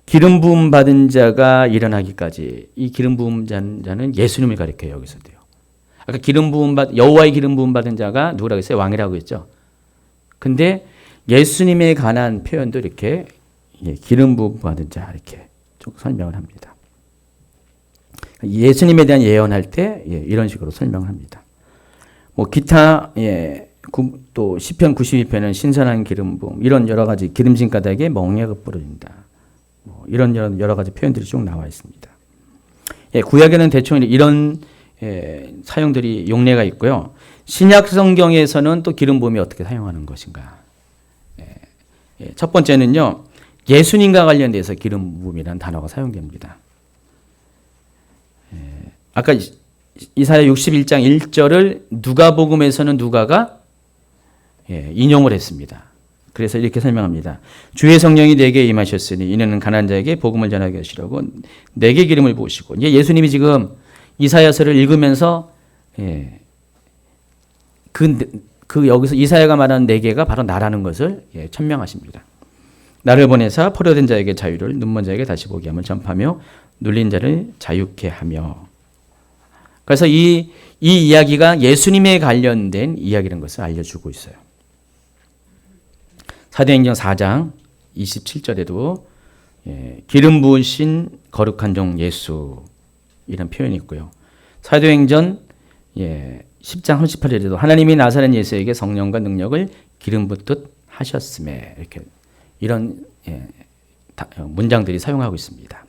기름 부음 받은 자가 일어나기까지 이 기름 부음 자는 예수님을 가리켜요. 여기서도요. 아까 여호와의 기름 부음 받은 자가 누구라고 했어요? 왕이라고 했죠. 근데 예수님에 관한 표현도 이렇게 기름 부음 받은 자 이렇게 쭉 설명을 합니다. 예수님에 대한 예언할 때 이런 식으로 설명을 합니다. 뭐 기타 또 시편 92편은 신선한 기름 부음 이런 여러 가지 기름진 가닥에 멍에가 뿌려진다. 뭐 이런 여러 가지 표현들이 쭉 나와 있습니다. 구약에는 대충 이런 사용들이 용례가 있고요. 신약 성경에서는 또 기름 부음이 어떻게 사용하는 것인가. 첫 번째는요. 예수님과 관련돼서 기름 부음이라는 단어가 사용됩니다. 아까 이사야 61장 1절을 누가복음에서는 누가가 인용을 했습니다. 그래서 이렇게 설명합니다. 주의 성령이 내게 임하셨으니 이는 가난한 자에게 복음을 전하게 하시려고 내게 기름을 부으시고 예수님이 지금 이사야서를 읽으면서 여기서 이사야가 말하는 내게가 바로 나라는 것을 천명하십니다. 나를 보내사 포로된 자에게 자유를 눈먼 자에게 다시 보게 함을 전파하며 눌린 자를 자유케 하며. 그래서 이 이야기가 예수님에 관련된 이야기라는 것을 알려주고 있어요. 사도행전 4장 27절에도 기름 부으신 거룩한 종 예수 이런 표현이 있고요. 사도행전 10장 38절에도 하나님이 나사렛 예수에게 성령과 능력을 기름 붓듯 하셨음에 이렇게 이런 문장들이 사용하고 있습니다.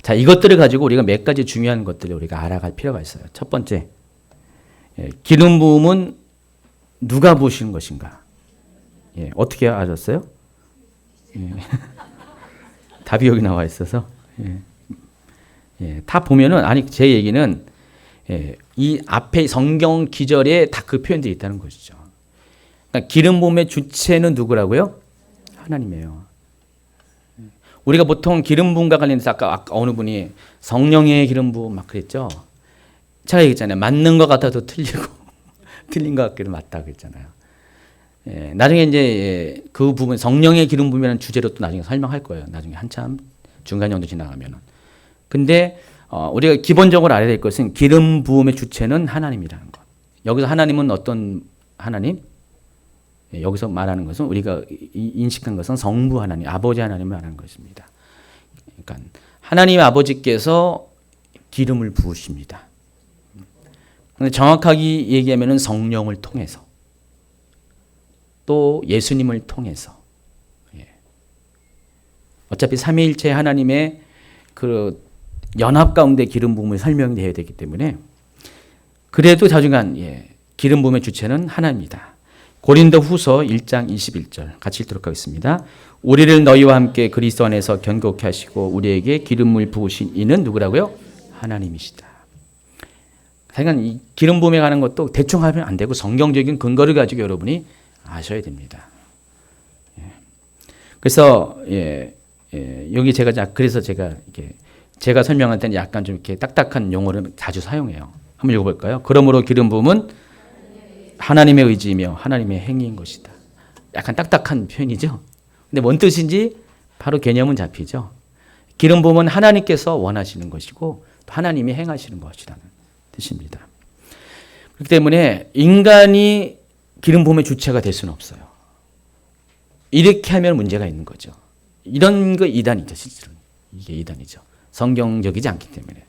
자, 이것들을 가지고 우리가 몇 가지 중요한 것들을 우리가 알아갈 필요가 있어요. 첫 번째, 기름 부음은 누가 부으신 것인가? 어떻게 아셨어요? 답이 여기 나와 있어서 다 보면은 아니 제 얘기는 이 앞에 성경 기절에 다 그 표현들이 있다는 것이죠. 그러니까 기름 부음의 주체는 누구라고요? 하나님이에요. 우리가 보통 기름 부음과 관련해서 아까 어느 분이 성령의 기름 부음 막 그랬죠. 제가 얘기했잖아요. 맞는 것 같아도 틀리고 틀린 것 같기도 맞다 그랬잖아요. 나중에 이제 그 부분 성령의 기름 부음이라는 주제로 또 나중에 설명할 거예요. 나중에 한참 중간 정도 지나가면은. 근데 우리가 기본적으로 알아야 될 것은 기름 부음의 주체는 하나님이라는 것. 여기서 하나님은 어떤 하나님? 여기서 말하는 것은 우리가 인식한 것은 성부 하나님, 아버지 하나님을 말하는 것입니다. 그러니까 하나님 아버지께서 기름을 부으십니다. 그런데 정확하게 얘기하면 성령을 통해서 또 예수님을 통해서 어차피 삼위일체 하나님의 그 연합 가운데 기름 부음을 설명해야 되기 때문에 그래도 자중한 기름 부음의 주체는 하나입니다. 고린도 후서 1장 21절 같이 읽도록 하겠습니다. 우리를 너희와 함께 그리스도 안에서 견고케 하시고 우리에게 기름을 부으신 이는 누구라고요? 하나님이시다. 하여간 이 기름 부음에 관한 것도 대충 하면 안 되고 성경적인 근거를 가지고 여러분이 아셔야 됩니다. 그래서 여기 그래서 제가 설명할 때는 약간 좀 이렇게 딱딱한 용어를 자주 사용해요. 한번 읽어볼까요? 그러므로 기름 부음은 하나님의 의지이며 하나님의 행위인 것이다. 약간 딱딱한 표현이죠. 근데 뭔 뜻인지 바로 개념은 잡히죠. 기름 부음은 하나님께서 원하시는 것이고 또 하나님이 행하시는 것이라는 뜻입니다. 그렇기 때문에 인간이 기름 부음의 주체가 될 수는 없어요. 이렇게 하면 문제가 있는 거죠. 이런 거 이단이죠. 실제로 이게 이단이죠. 성경적이지 않기 때문에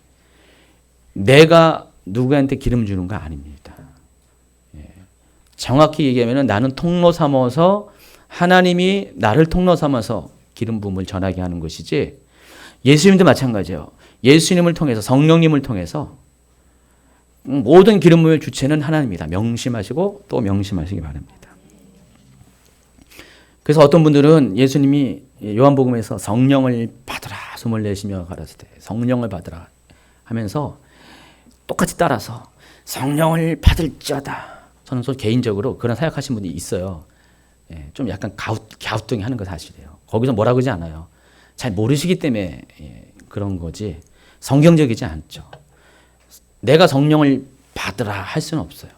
내가 누구한테 기름 주는 거 아닙니다. 정확히 얘기하면 나는 통로 삼아서 하나님이 나를 통로 삼아서 기름 부음을 전하게 하는 것이지 예수님도 마찬가지예요. 예수님을 통해서 성령님을 통해서 모든 기름 부음의 주체는 하나님입니다. 명심하시고 또 명심하시기 바랍니다. 그래서 어떤 분들은 예수님이 요한복음에서 성령을 받으라 숨을 내쉬며 가라사대 성령을 받으라 하면서 똑같이 따라서 성령을 받을지어다. 저는 개인적으로 그런 생각하시는 분이 있어요. 좀 약간 갸우뚱이 하는 거 사실이에요. 거기서 뭐라 그러지 않아요. 잘 모르시기 때문에 그런 거지 성경적이지 않죠. 내가 성령을 받으라 할 수는 없어요.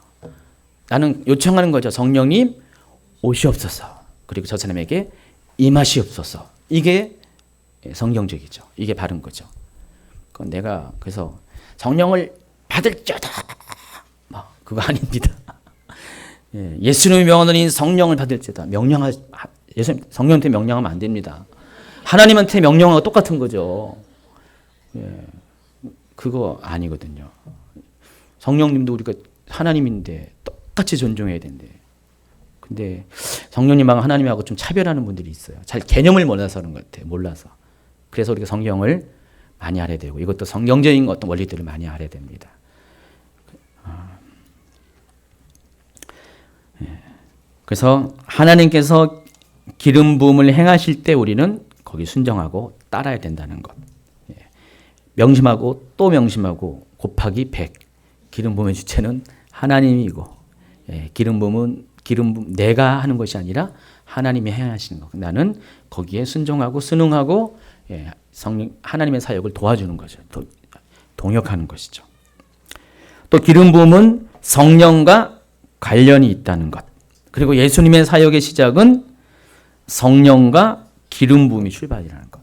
나는 요청하는 거죠. 성령님 오시옵소서. 그리고 저 사람에게 임하시옵소서. 이게 성경적이죠. 이게 바른 거죠. 그건 내가 그래서 성령을 받을지어다. 그거 아닙니다. 예수님의 명하노니 성령을 받을지어다. 성령한테 명령하면 안 됩니다. 하나님한테 명령하고 똑같은 거죠. 그거 아니거든요. 성령님도 우리가 하나님인데 똑같이 존중해야 된대. 근데 성령님하고 하나님하고 좀 차별하는 분들이 있어요. 잘 개념을 몰라서 그런 것 같아요. 몰라서. 그래서 우리가 성경을 많이 알아야 되고 이것도 성경적인 어떤 원리들을 많이 알아야 됩니다. 그래서 하나님께서 기름 부음을 행하실 때 우리는 거기 순종하고 따라야 된다는 것. 명심하고 또 명심하고 곱하기 100. 기름 부음의 주체는 하나님이고 기름 부음은 내가 하는 것이 아니라 하나님이 행하시는 것. 나는 거기에 순종하고 순응하고 성령 하나님의 사역을 도와주는 거죠. 동역하는 것이죠. 또 기름 부음은 성령과 관련이 있다는 것. 그리고 예수님의 사역의 시작은 성령과 기름 부음이 출발이라는 것.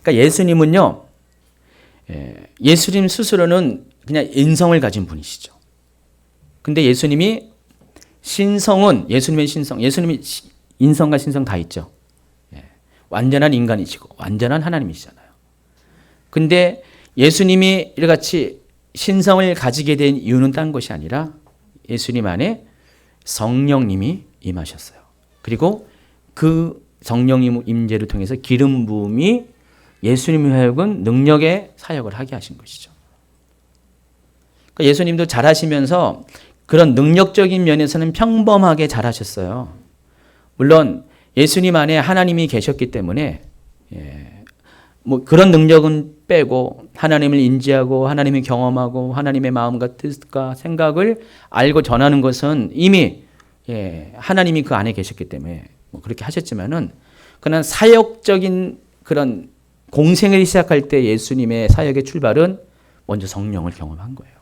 그러니까 예수님은요. 예수님 스스로는 그냥 인성을 가진 분이시죠. 근데 예수님이 예수님의 신성, 예수님이 인성과 신성 다 있죠. 완전한 인간이시고 완전한 하나님이시잖아요. 근데 예수님이 이같이 신성을 가지게 된 이유는 딴 것이 아니라 예수님 안에 성령님이 임하셨어요. 그리고 그 성령님 임재를 통해서 기름 부음이 예수님의 사역은 능력의 사역을 하게 하신 것이죠. 그러니까 예수님도 잘하시면서 그런 능력적인 면에서는 평범하게 잘하셨어요. 물론 예수님 안에 하나님이 계셨기 때문에 뭐 그런 능력은 빼고 하나님을 인지하고 하나님을 경험하고 하나님의 마음과 뜻과 생각을 알고 전하는 것은 이미 하나님이 그 안에 계셨기 때문에 뭐 그렇게 하셨지만은 그러나 사역적인 그런 공생을 시작할 때 예수님의 사역의 출발은 먼저 성령을 경험한 거예요.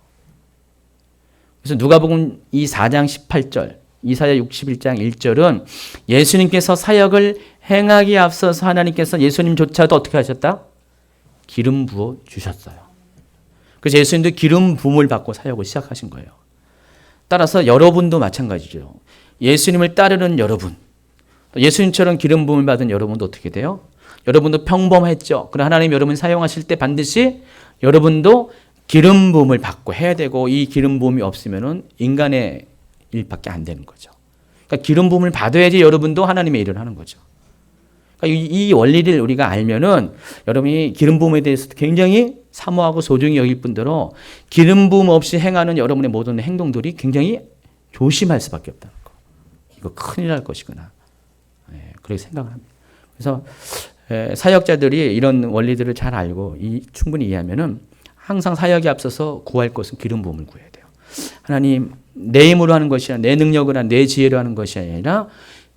그래서 누가복음 4장 18절, 이사야 61장 1절은 예수님께서 사역을 행하기에 앞서서 하나님께서 예수님조차도 어떻게 하셨다? 기름 부어 주셨어요. 그래서 예수님도 기름 부음을 받고 사역을 시작하신 거예요. 따라서 여러분도 마찬가지죠. 예수님을 따르는 여러분, 예수님처럼 기름 부음을 받은 여러분도 어떻게 돼요? 여러분도 평범했죠. 그러나 하나님 여러분 사용하실 때 반드시 여러분도 기름 부음을 받고 해야 되고 이 기름 부음이 없으면은 인간의 일밖에 안 되는 거죠. 그러니까 기름 부음을 받아야지 여러분도 하나님의 일을 하는 거죠. 그러니까 이 원리를 우리가 알면은 여러분이 기름 부음에 대해서 굉장히 사모하고 소중히 여길 뿐더러 기름 부음 없이 행하는 여러분의 모든 행동들이 굉장히 조심할 수밖에 없다는 거. 이거 큰일 날 것이구나. 그렇게 생각을 합니다. 그래서 사역자들이 이런 원리들을 잘 알고 충분히 이해하면은 항상 사역에 앞서서 구할 것은 기름 부음을 구해야 돼요. 하나님 내 힘으로 하는 것이 아니라 내 능력으로 내 지혜로 하는 것이 아니라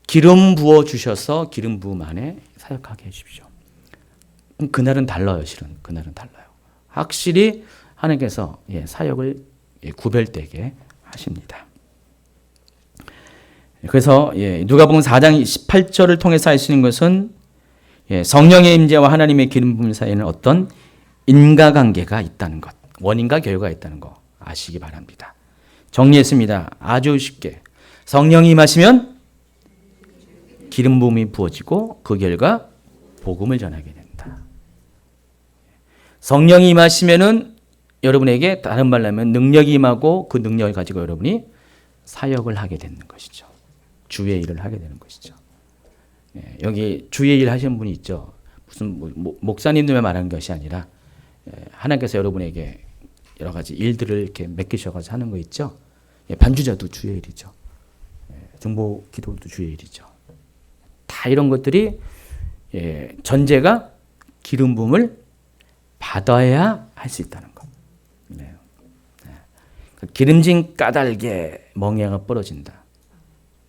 기름 부어 주셔서 기름 부음 안에 사역하게 해주십시오. 그날은 달라요. 실은 그날은 달라요. 확실히 하나님께서 사역을 구별되게 하십니다. 그래서 누가복음 4장 18절을 통해서 알 수 있는 것은 성령의 임재와 하나님의 기름 부음 사이에는 어떤 인과관계가 있다는 것, 원인과 결과가 있다는 거 아시기 바랍니다. 정리했습니다. 아주 쉽게 성령이 임하시면 기름 부음이 부어지고 그 결과 복음을 전하게 된다. 성령이 임하시면은 여러분에게 다른 말로 하면 능력이 임하고 그 능력을 가지고 여러분이 사역을 하게 되는 것이죠. 주의 일을 하게 되는 것이죠. 여기 주의 일 하시는 분이 있죠. 무슨 목사님들만 말하는 것이 아니라 하나님께서 여러분에게 여러 가지 일들을 이렇게 맡기셔가지고 하는 거 있죠. 반주자도 주의 일이죠. 중보 기도도 주의 일이죠. 다 이런 것들이 전제가 기름 부음을 받아야 할 수 있다는 것. 기름진 까닭에 멍에가 부러진다.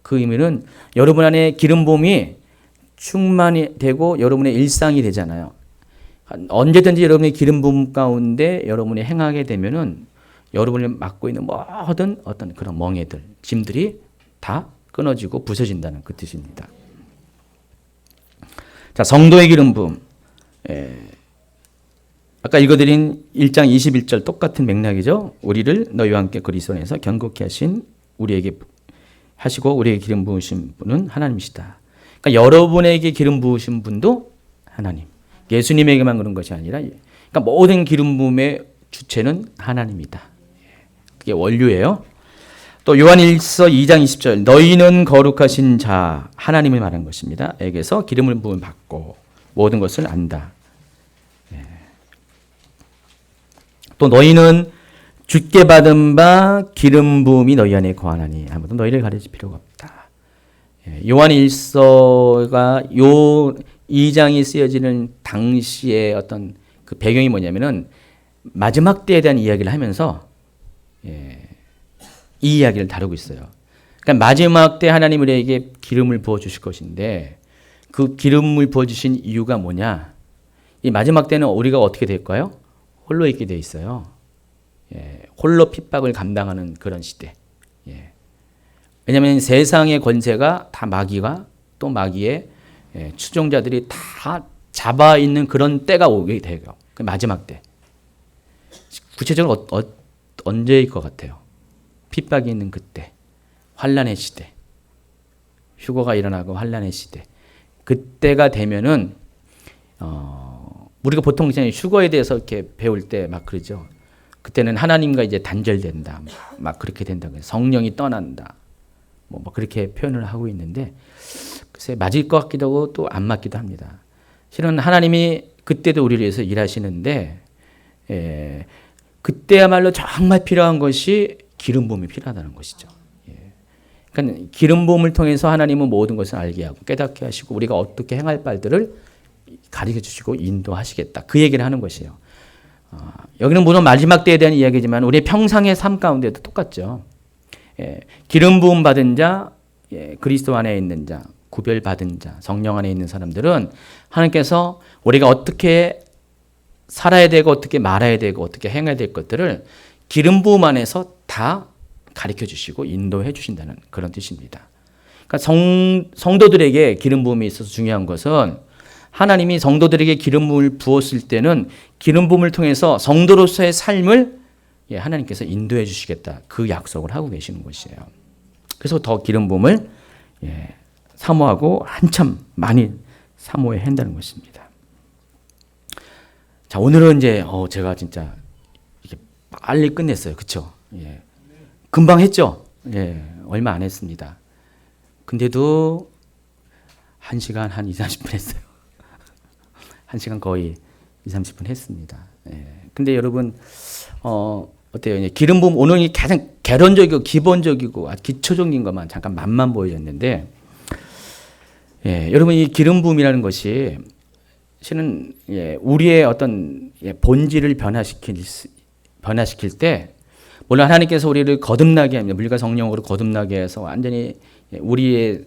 그 의미는 여러분 안에 기름 부음이 충만이 되고 여러분의 일상이 되잖아요. 언제든지 여러분의 기름 부음 가운데 여러분이 행하게 되면은 여러분이 맡고 있는 모든 어떤 그런 멍에들, 짐들이 다 끊어지고 부서진다는 그 뜻입니다. 자, 성도의 기름 부음. 아까 읽어드린 1장 21절 똑같은 맥락이죠. 우리를 너희와 함께 그리스도 안에서 견고케 하신 우리에게 하시고 우리에게 기름 부으신 분은 하나님이시다. 그러니까 여러분에게 기름 부으신 분도 하나님. 예수님에게만 그런 것이 아니라 그러니까 모든 기름 부음의 주체는 하나님이다. 그게 원류예요. 또 요한일서 2장 20절 너희는 거룩하신 자 하나님을 말한 것입니다. 에게서 기름을 부음 받고 모든 것을 안다. 또 너희는 주께 받은 바 기름 부음이 너희 안에 거하나니 아무도 너희를 가르칠 필요가 없다. 요한일서가 요 2장이 쓰여지는 당시의 어떤 그 배경이 뭐냐면은 마지막 때에 대한 이야기를 하면서 이 이야기를 다루고 있어요. 그러니까 마지막 때 하나님 우리에게 기름을 부어 주실 것인데 그 기름을 부어 주신 이유가 뭐냐? 이 마지막 때는 우리가 어떻게 될까요? 홀로 있게 돼 있어요. 홀로 핍박을 감당하는 그런 시대. 왜냐하면 세상의 권세가 다 마귀가 또 마귀의 추종자들이 다 잡아 있는 그런 때가 오게 돼요. 그 마지막 때. 구체적으로 언제일 것 같아요? 핍박이 있는 그때. 환란의 시대. 휴거가 일어나고 환란의 시대. 그때가 되면은 우리가 보통 그냥 휴거에 대해서 이렇게 배울 때 막 그러죠. 그때는 하나님과 이제 단절된다. 막 그렇게 된다. 성령이 떠난다. 뭐 그렇게 표현을 하고 있는데 글쎄 맞을 것 같기도 하고 또 안 맞기도 합니다. 실은 하나님이 그때도 우리를 위해서 일하시는데 그때야말로 정말 필요한 것이 기름 부음이 필요하다는 것이죠. 그러니까 기름 부음을 통해서 하나님은 모든 것을 알게 하고 깨닫게 하시고 우리가 어떻게 행할 바들을 가르쳐 주시고 인도하시겠다. 그 얘기를 하는 것이에요. 여기는 물론 마지막 때에 대한 이야기지만 우리의 평상의 삶 가운데도 똑같죠. 기름 부음 받은 자, 그리스도 안에 있는 자, 구별 받은 자, 성령 안에 있는 사람들은 하나님께서 우리가 어떻게 살아야 되고 어떻게 말아야 되고 어떻게 행해야 될 것들을 기름 부음 안에서 다 가르쳐 주시고 인도해 주신다는 그런 뜻입니다. 그러니까 성도들에게 기름 부음이 있어서 중요한 것은 하나님이 성도들에게 기름 부음을 부었을 때는 기름 부음을 통해서 성도로서의 삶을 하나님께서 인도해 주시겠다. 그 약속을 하고 계시는 것이에요. 그래서 더 기름 부음을 사모하고 한참 많이 사모해야 한다는 것입니다. 자, 오늘은 이제 제가 진짜 이렇게 빨리 끝냈어요. 그렇죠? 금방 했죠? 얼마 안 했습니다. 근데도 1시간 한 2, 30분 했어요. 1시간 거의 2, 30분 했습니다. 근데 여러분 어때요? 기름 부음 오늘 가장 개론적이고 기본적이고 기초적인 것만 잠깐 맛만 보여줬는데 여러분 이 기름 부음이라는 것이 실은 우리의 어떤 본질을 변화시킬 때 물론 하나님께서 우리를 거듭나게 합니다. 물과 성령으로 거듭나게 해서 완전히 우리의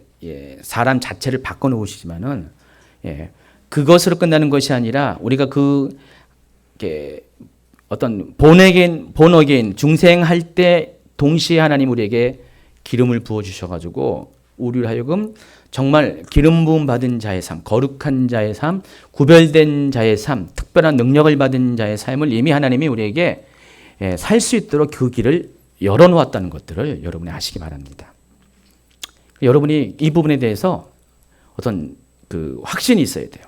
사람 자체를 바꿔놓으시지만은 그것으로 끝나는 것이 아니라 우리가 어떤 본어게인 중생할 때 동시에 하나님 우리에게 기름을 부어 주셔가지고 우리를 하여금 정말 기름 부음 받은 자의 삶, 거룩한 자의 삶, 구별된 자의 삶, 특별한 능력을 받은 자의 삶을 이미 하나님이 우리에게 살 수 있도록 그 길을 열어놓았다는 것들을 여러분이 아시기 바랍니다. 여러분이 이 부분에 대해서 어떤 그 확신이 있어야 돼요.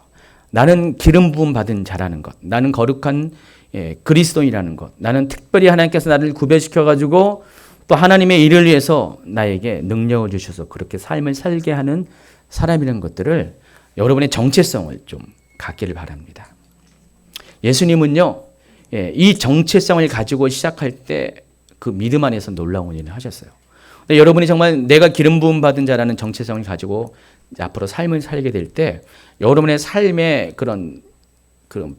나는 기름 부음 받은 자라는 것, 나는 거룩한 그리스도인이라는 것, 나는 특별히 하나님께서 나를 구별시켜가지고 또 하나님의 일을 위해서 나에게 능력을 주셔서 그렇게 삶을 살게 하는 사람이라는 것들을 여러분의 정체성을 좀 갖기를 바랍니다. 예수님은요, 이 정체성을 가지고 시작할 때 그 믿음 안에서 놀라운 일을 하셨어요. 근데 여러분이 정말 내가 기름 부음 받은 자라는 정체성을 가지고 앞으로 삶을 살게 될 때 여러분의 삶의 그런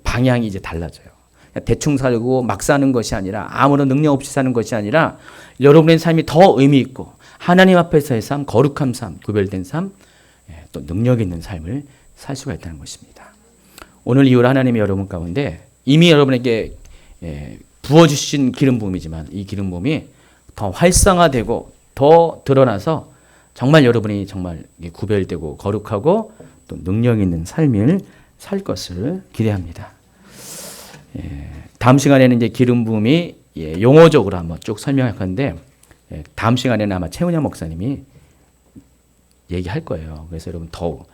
방향이 이제 달라져요. 대충 살고 막 사는 것이 아니라 아무런 능력 없이 사는 것이 아니라 여러분의 삶이 더 의미 있고 하나님 앞에서의 삶, 거룩한 삶, 구별된 삶, 또 능력 있는 삶을 살 수가 있다는 것입니다. 오늘 이후로 하나님이 여러분 가운데 이미 여러분에게 부어주신 기름 부음이지만 이 기름 부음이 더 활성화되고 더 드러나서 정말 여러분이 정말 구별되고 거룩하고 또 능력 있는 삶을 살 것을 기대합니다. 다음 시간에는 이제 기름 부음이 용어적으로 한번 쭉 설명할 건데 다음 시간에는 아마 최은영 목사님이 얘기할 거예요. 그래서 여러분 더욱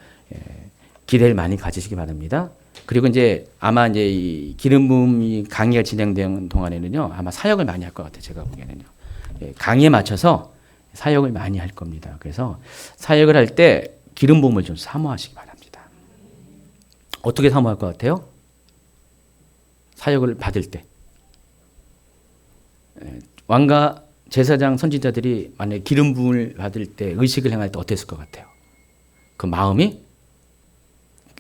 기대를 많이 가지시기 바랍니다. 그리고 이제 아마 이제 이 기름 부음이 강의가 진행되는 동안에는요, 아마 사역을 많이 할 것 같아요. 제가 보기에는요. 예, 강의에 맞춰서 사역을 많이 할 겁니다. 그래서 사역을 할 때 기름 부음을 좀 사모하시기 바랍니다. 어떻게 사모할 것 같아요? 사역을 받을 때. 왕과 제사장 선지자들이 만약에 기름 부음을 받을 때 의식을 행할 때 어땠을 것 같아요? 그 마음이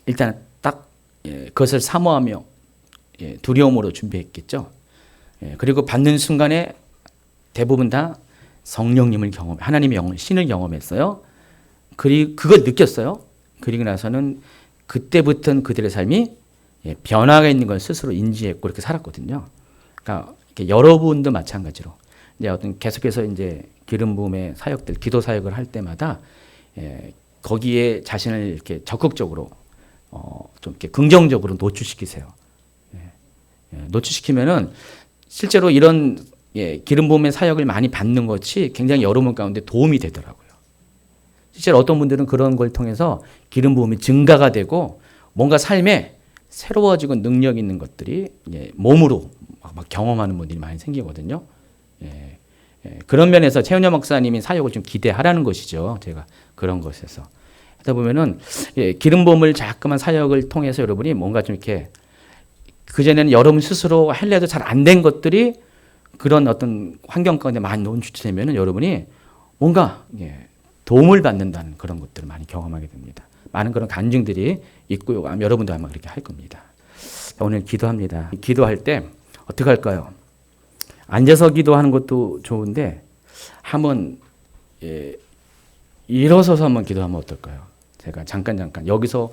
일단 딱 그것을 사모하며 두려움으로 준비했겠죠. 그리고 받는 순간에 대부분 다 성령님을 하나님의 영을, 신을 경험했어요. 그리고 그걸 느꼈어요. 그리고 나서는 그때부터는 그들의 삶이 변화가 있는 걸 스스로 인지했고 이렇게 살았거든요. 그러니까 여러분도 마찬가지로 이제 어떤 계속해서 이제 기름 부음의 사역들, 기도 사역을 할 때마다 거기에 자신을 이렇게 적극적으로 좀 이렇게 긍정적으로 노출시키세요. 노출시키면은 실제로 이런 기름 부음의 사역을 많이 받는 것이 굉장히 여러분 가운데 도움이 되더라고요. 실제로 어떤 분들은 그런 걸 통해서 기름 부음이 증가가 되고 뭔가 삶에 새로워지고 능력 있는 것들이 몸으로 막 경험하는 분들이 많이 생기거든요. 그런 면에서 최은여 목사님이 사역을 좀 기대하라는 것이죠. 제가 그런 것에서 하다 보면은 기름 부음을 자꾸만 사역을 통해서 여러분이 뭔가 좀 이렇게 그전에는 여러분 스스로 할래도 잘 안 된 것들이 그런 어떤 환경 가운데 많이 노출되면은 여러분이 뭔가 도움을 받는다는 그런 것들을 많이 경험하게 됩니다. 많은 그런 간증들이 있고요. 여러분도 아마 그렇게 할 겁니다. 오늘 기도합니다. 기도할 때 어떻게 할까요? 앉아서 기도하는 것도 좋은데 한번 일어서서 한번 기도하면 어떨까요? 제가 잠깐 여기서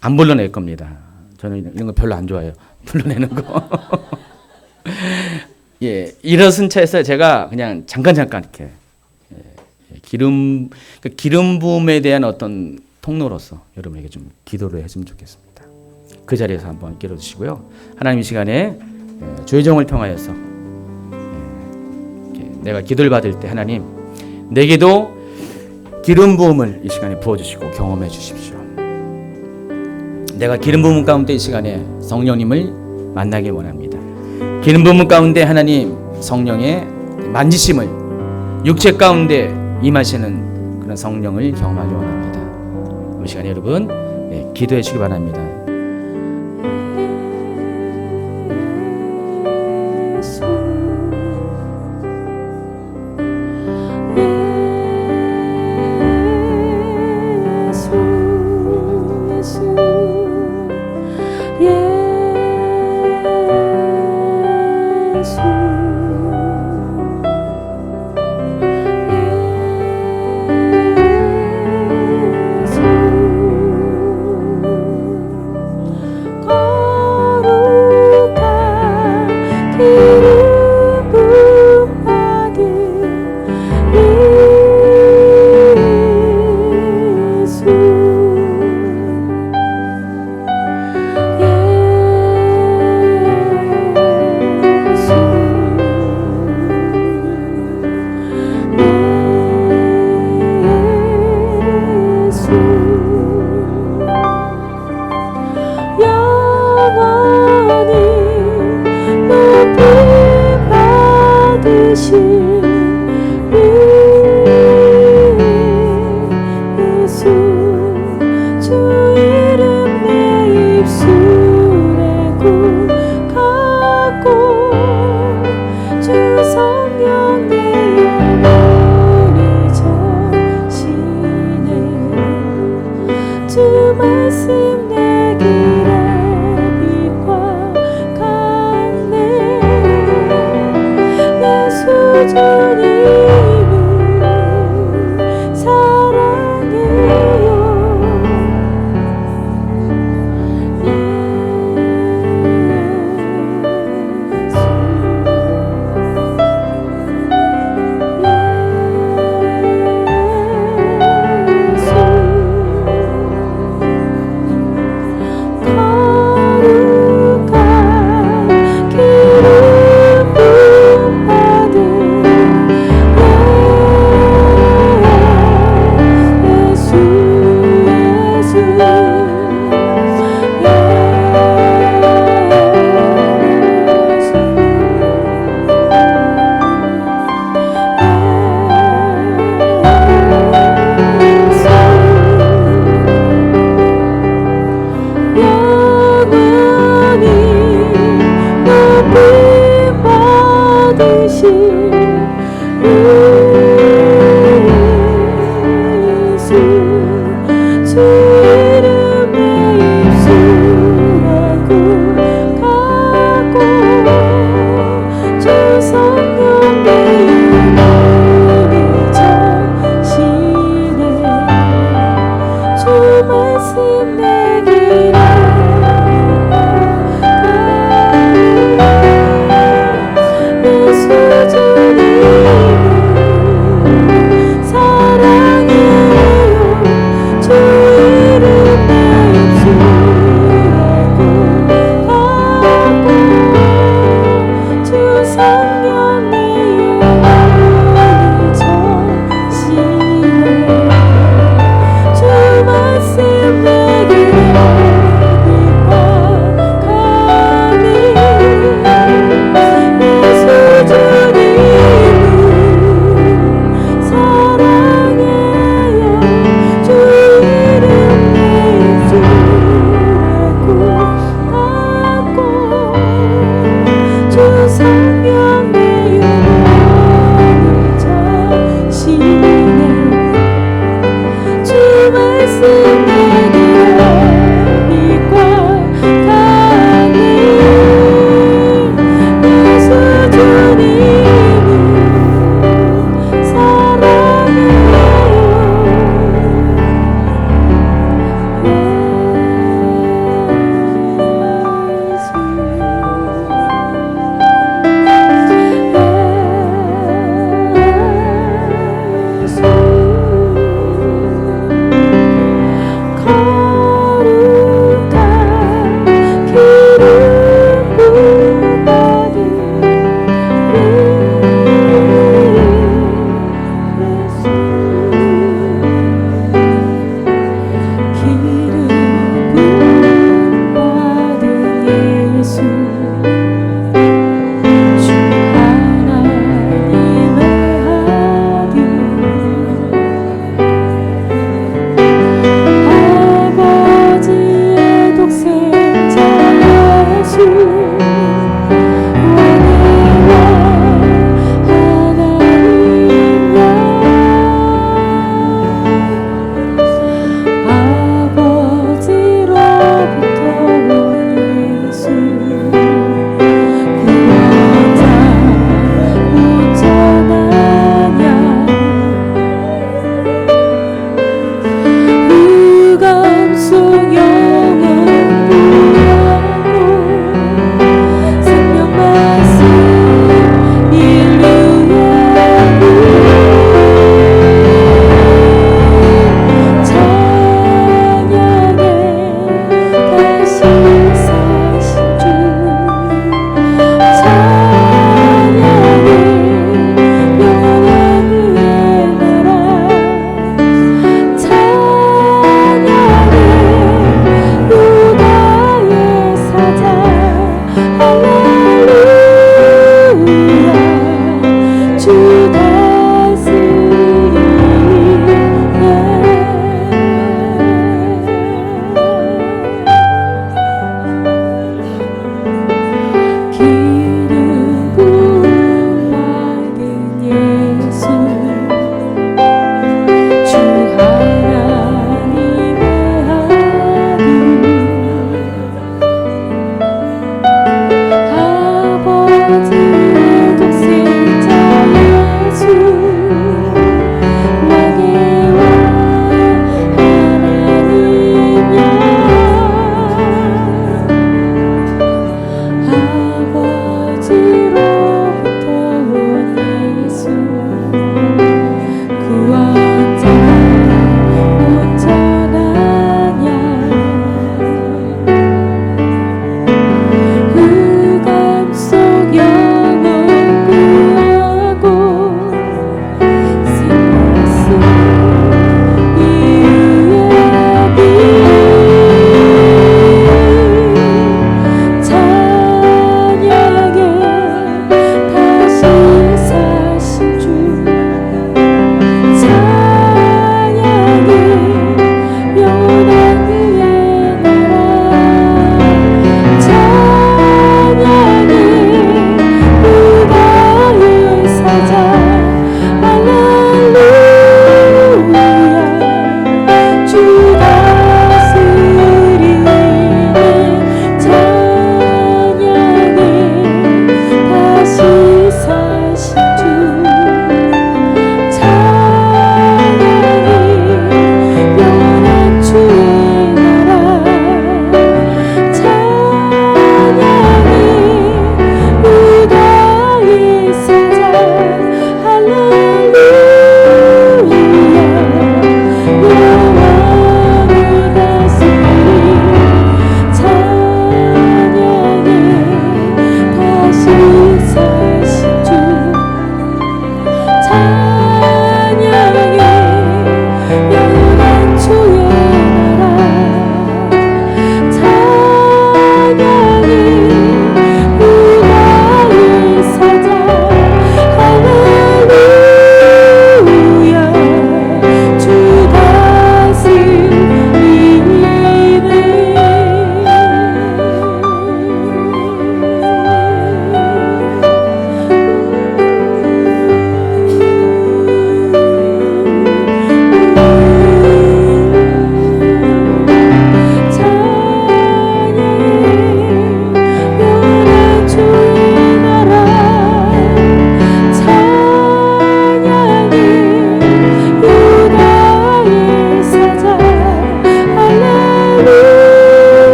안 불러낼 겁니다. 저는 이런 거 별로 안 좋아해요. 불러내는 거. 일어선 채에서 제가 그냥 잠깐 이렇게 기름 부음에 대한 어떤 통로로서 여러분에게 좀 기도를 했으면 좋겠습니다. 그 자리에서 한번 기도해 주시고요. 하나님 이 시간에 주의 종을 통하여서 내가 기도를 받을 때 하나님 내게도 기름 부음을 이 시간에 부어주시고 경험해 주십시오. 내가 기름 부음 가운데 이 시간에 성령님을 만나기 원합니다. 기름 부음 가운데 하나님 성령의 만지심을 육체 가운데 임하시는 그런 성령을 경험하기 원합니다. 이 시간에 여러분 기도해 주시기 바랍니다. 주 성령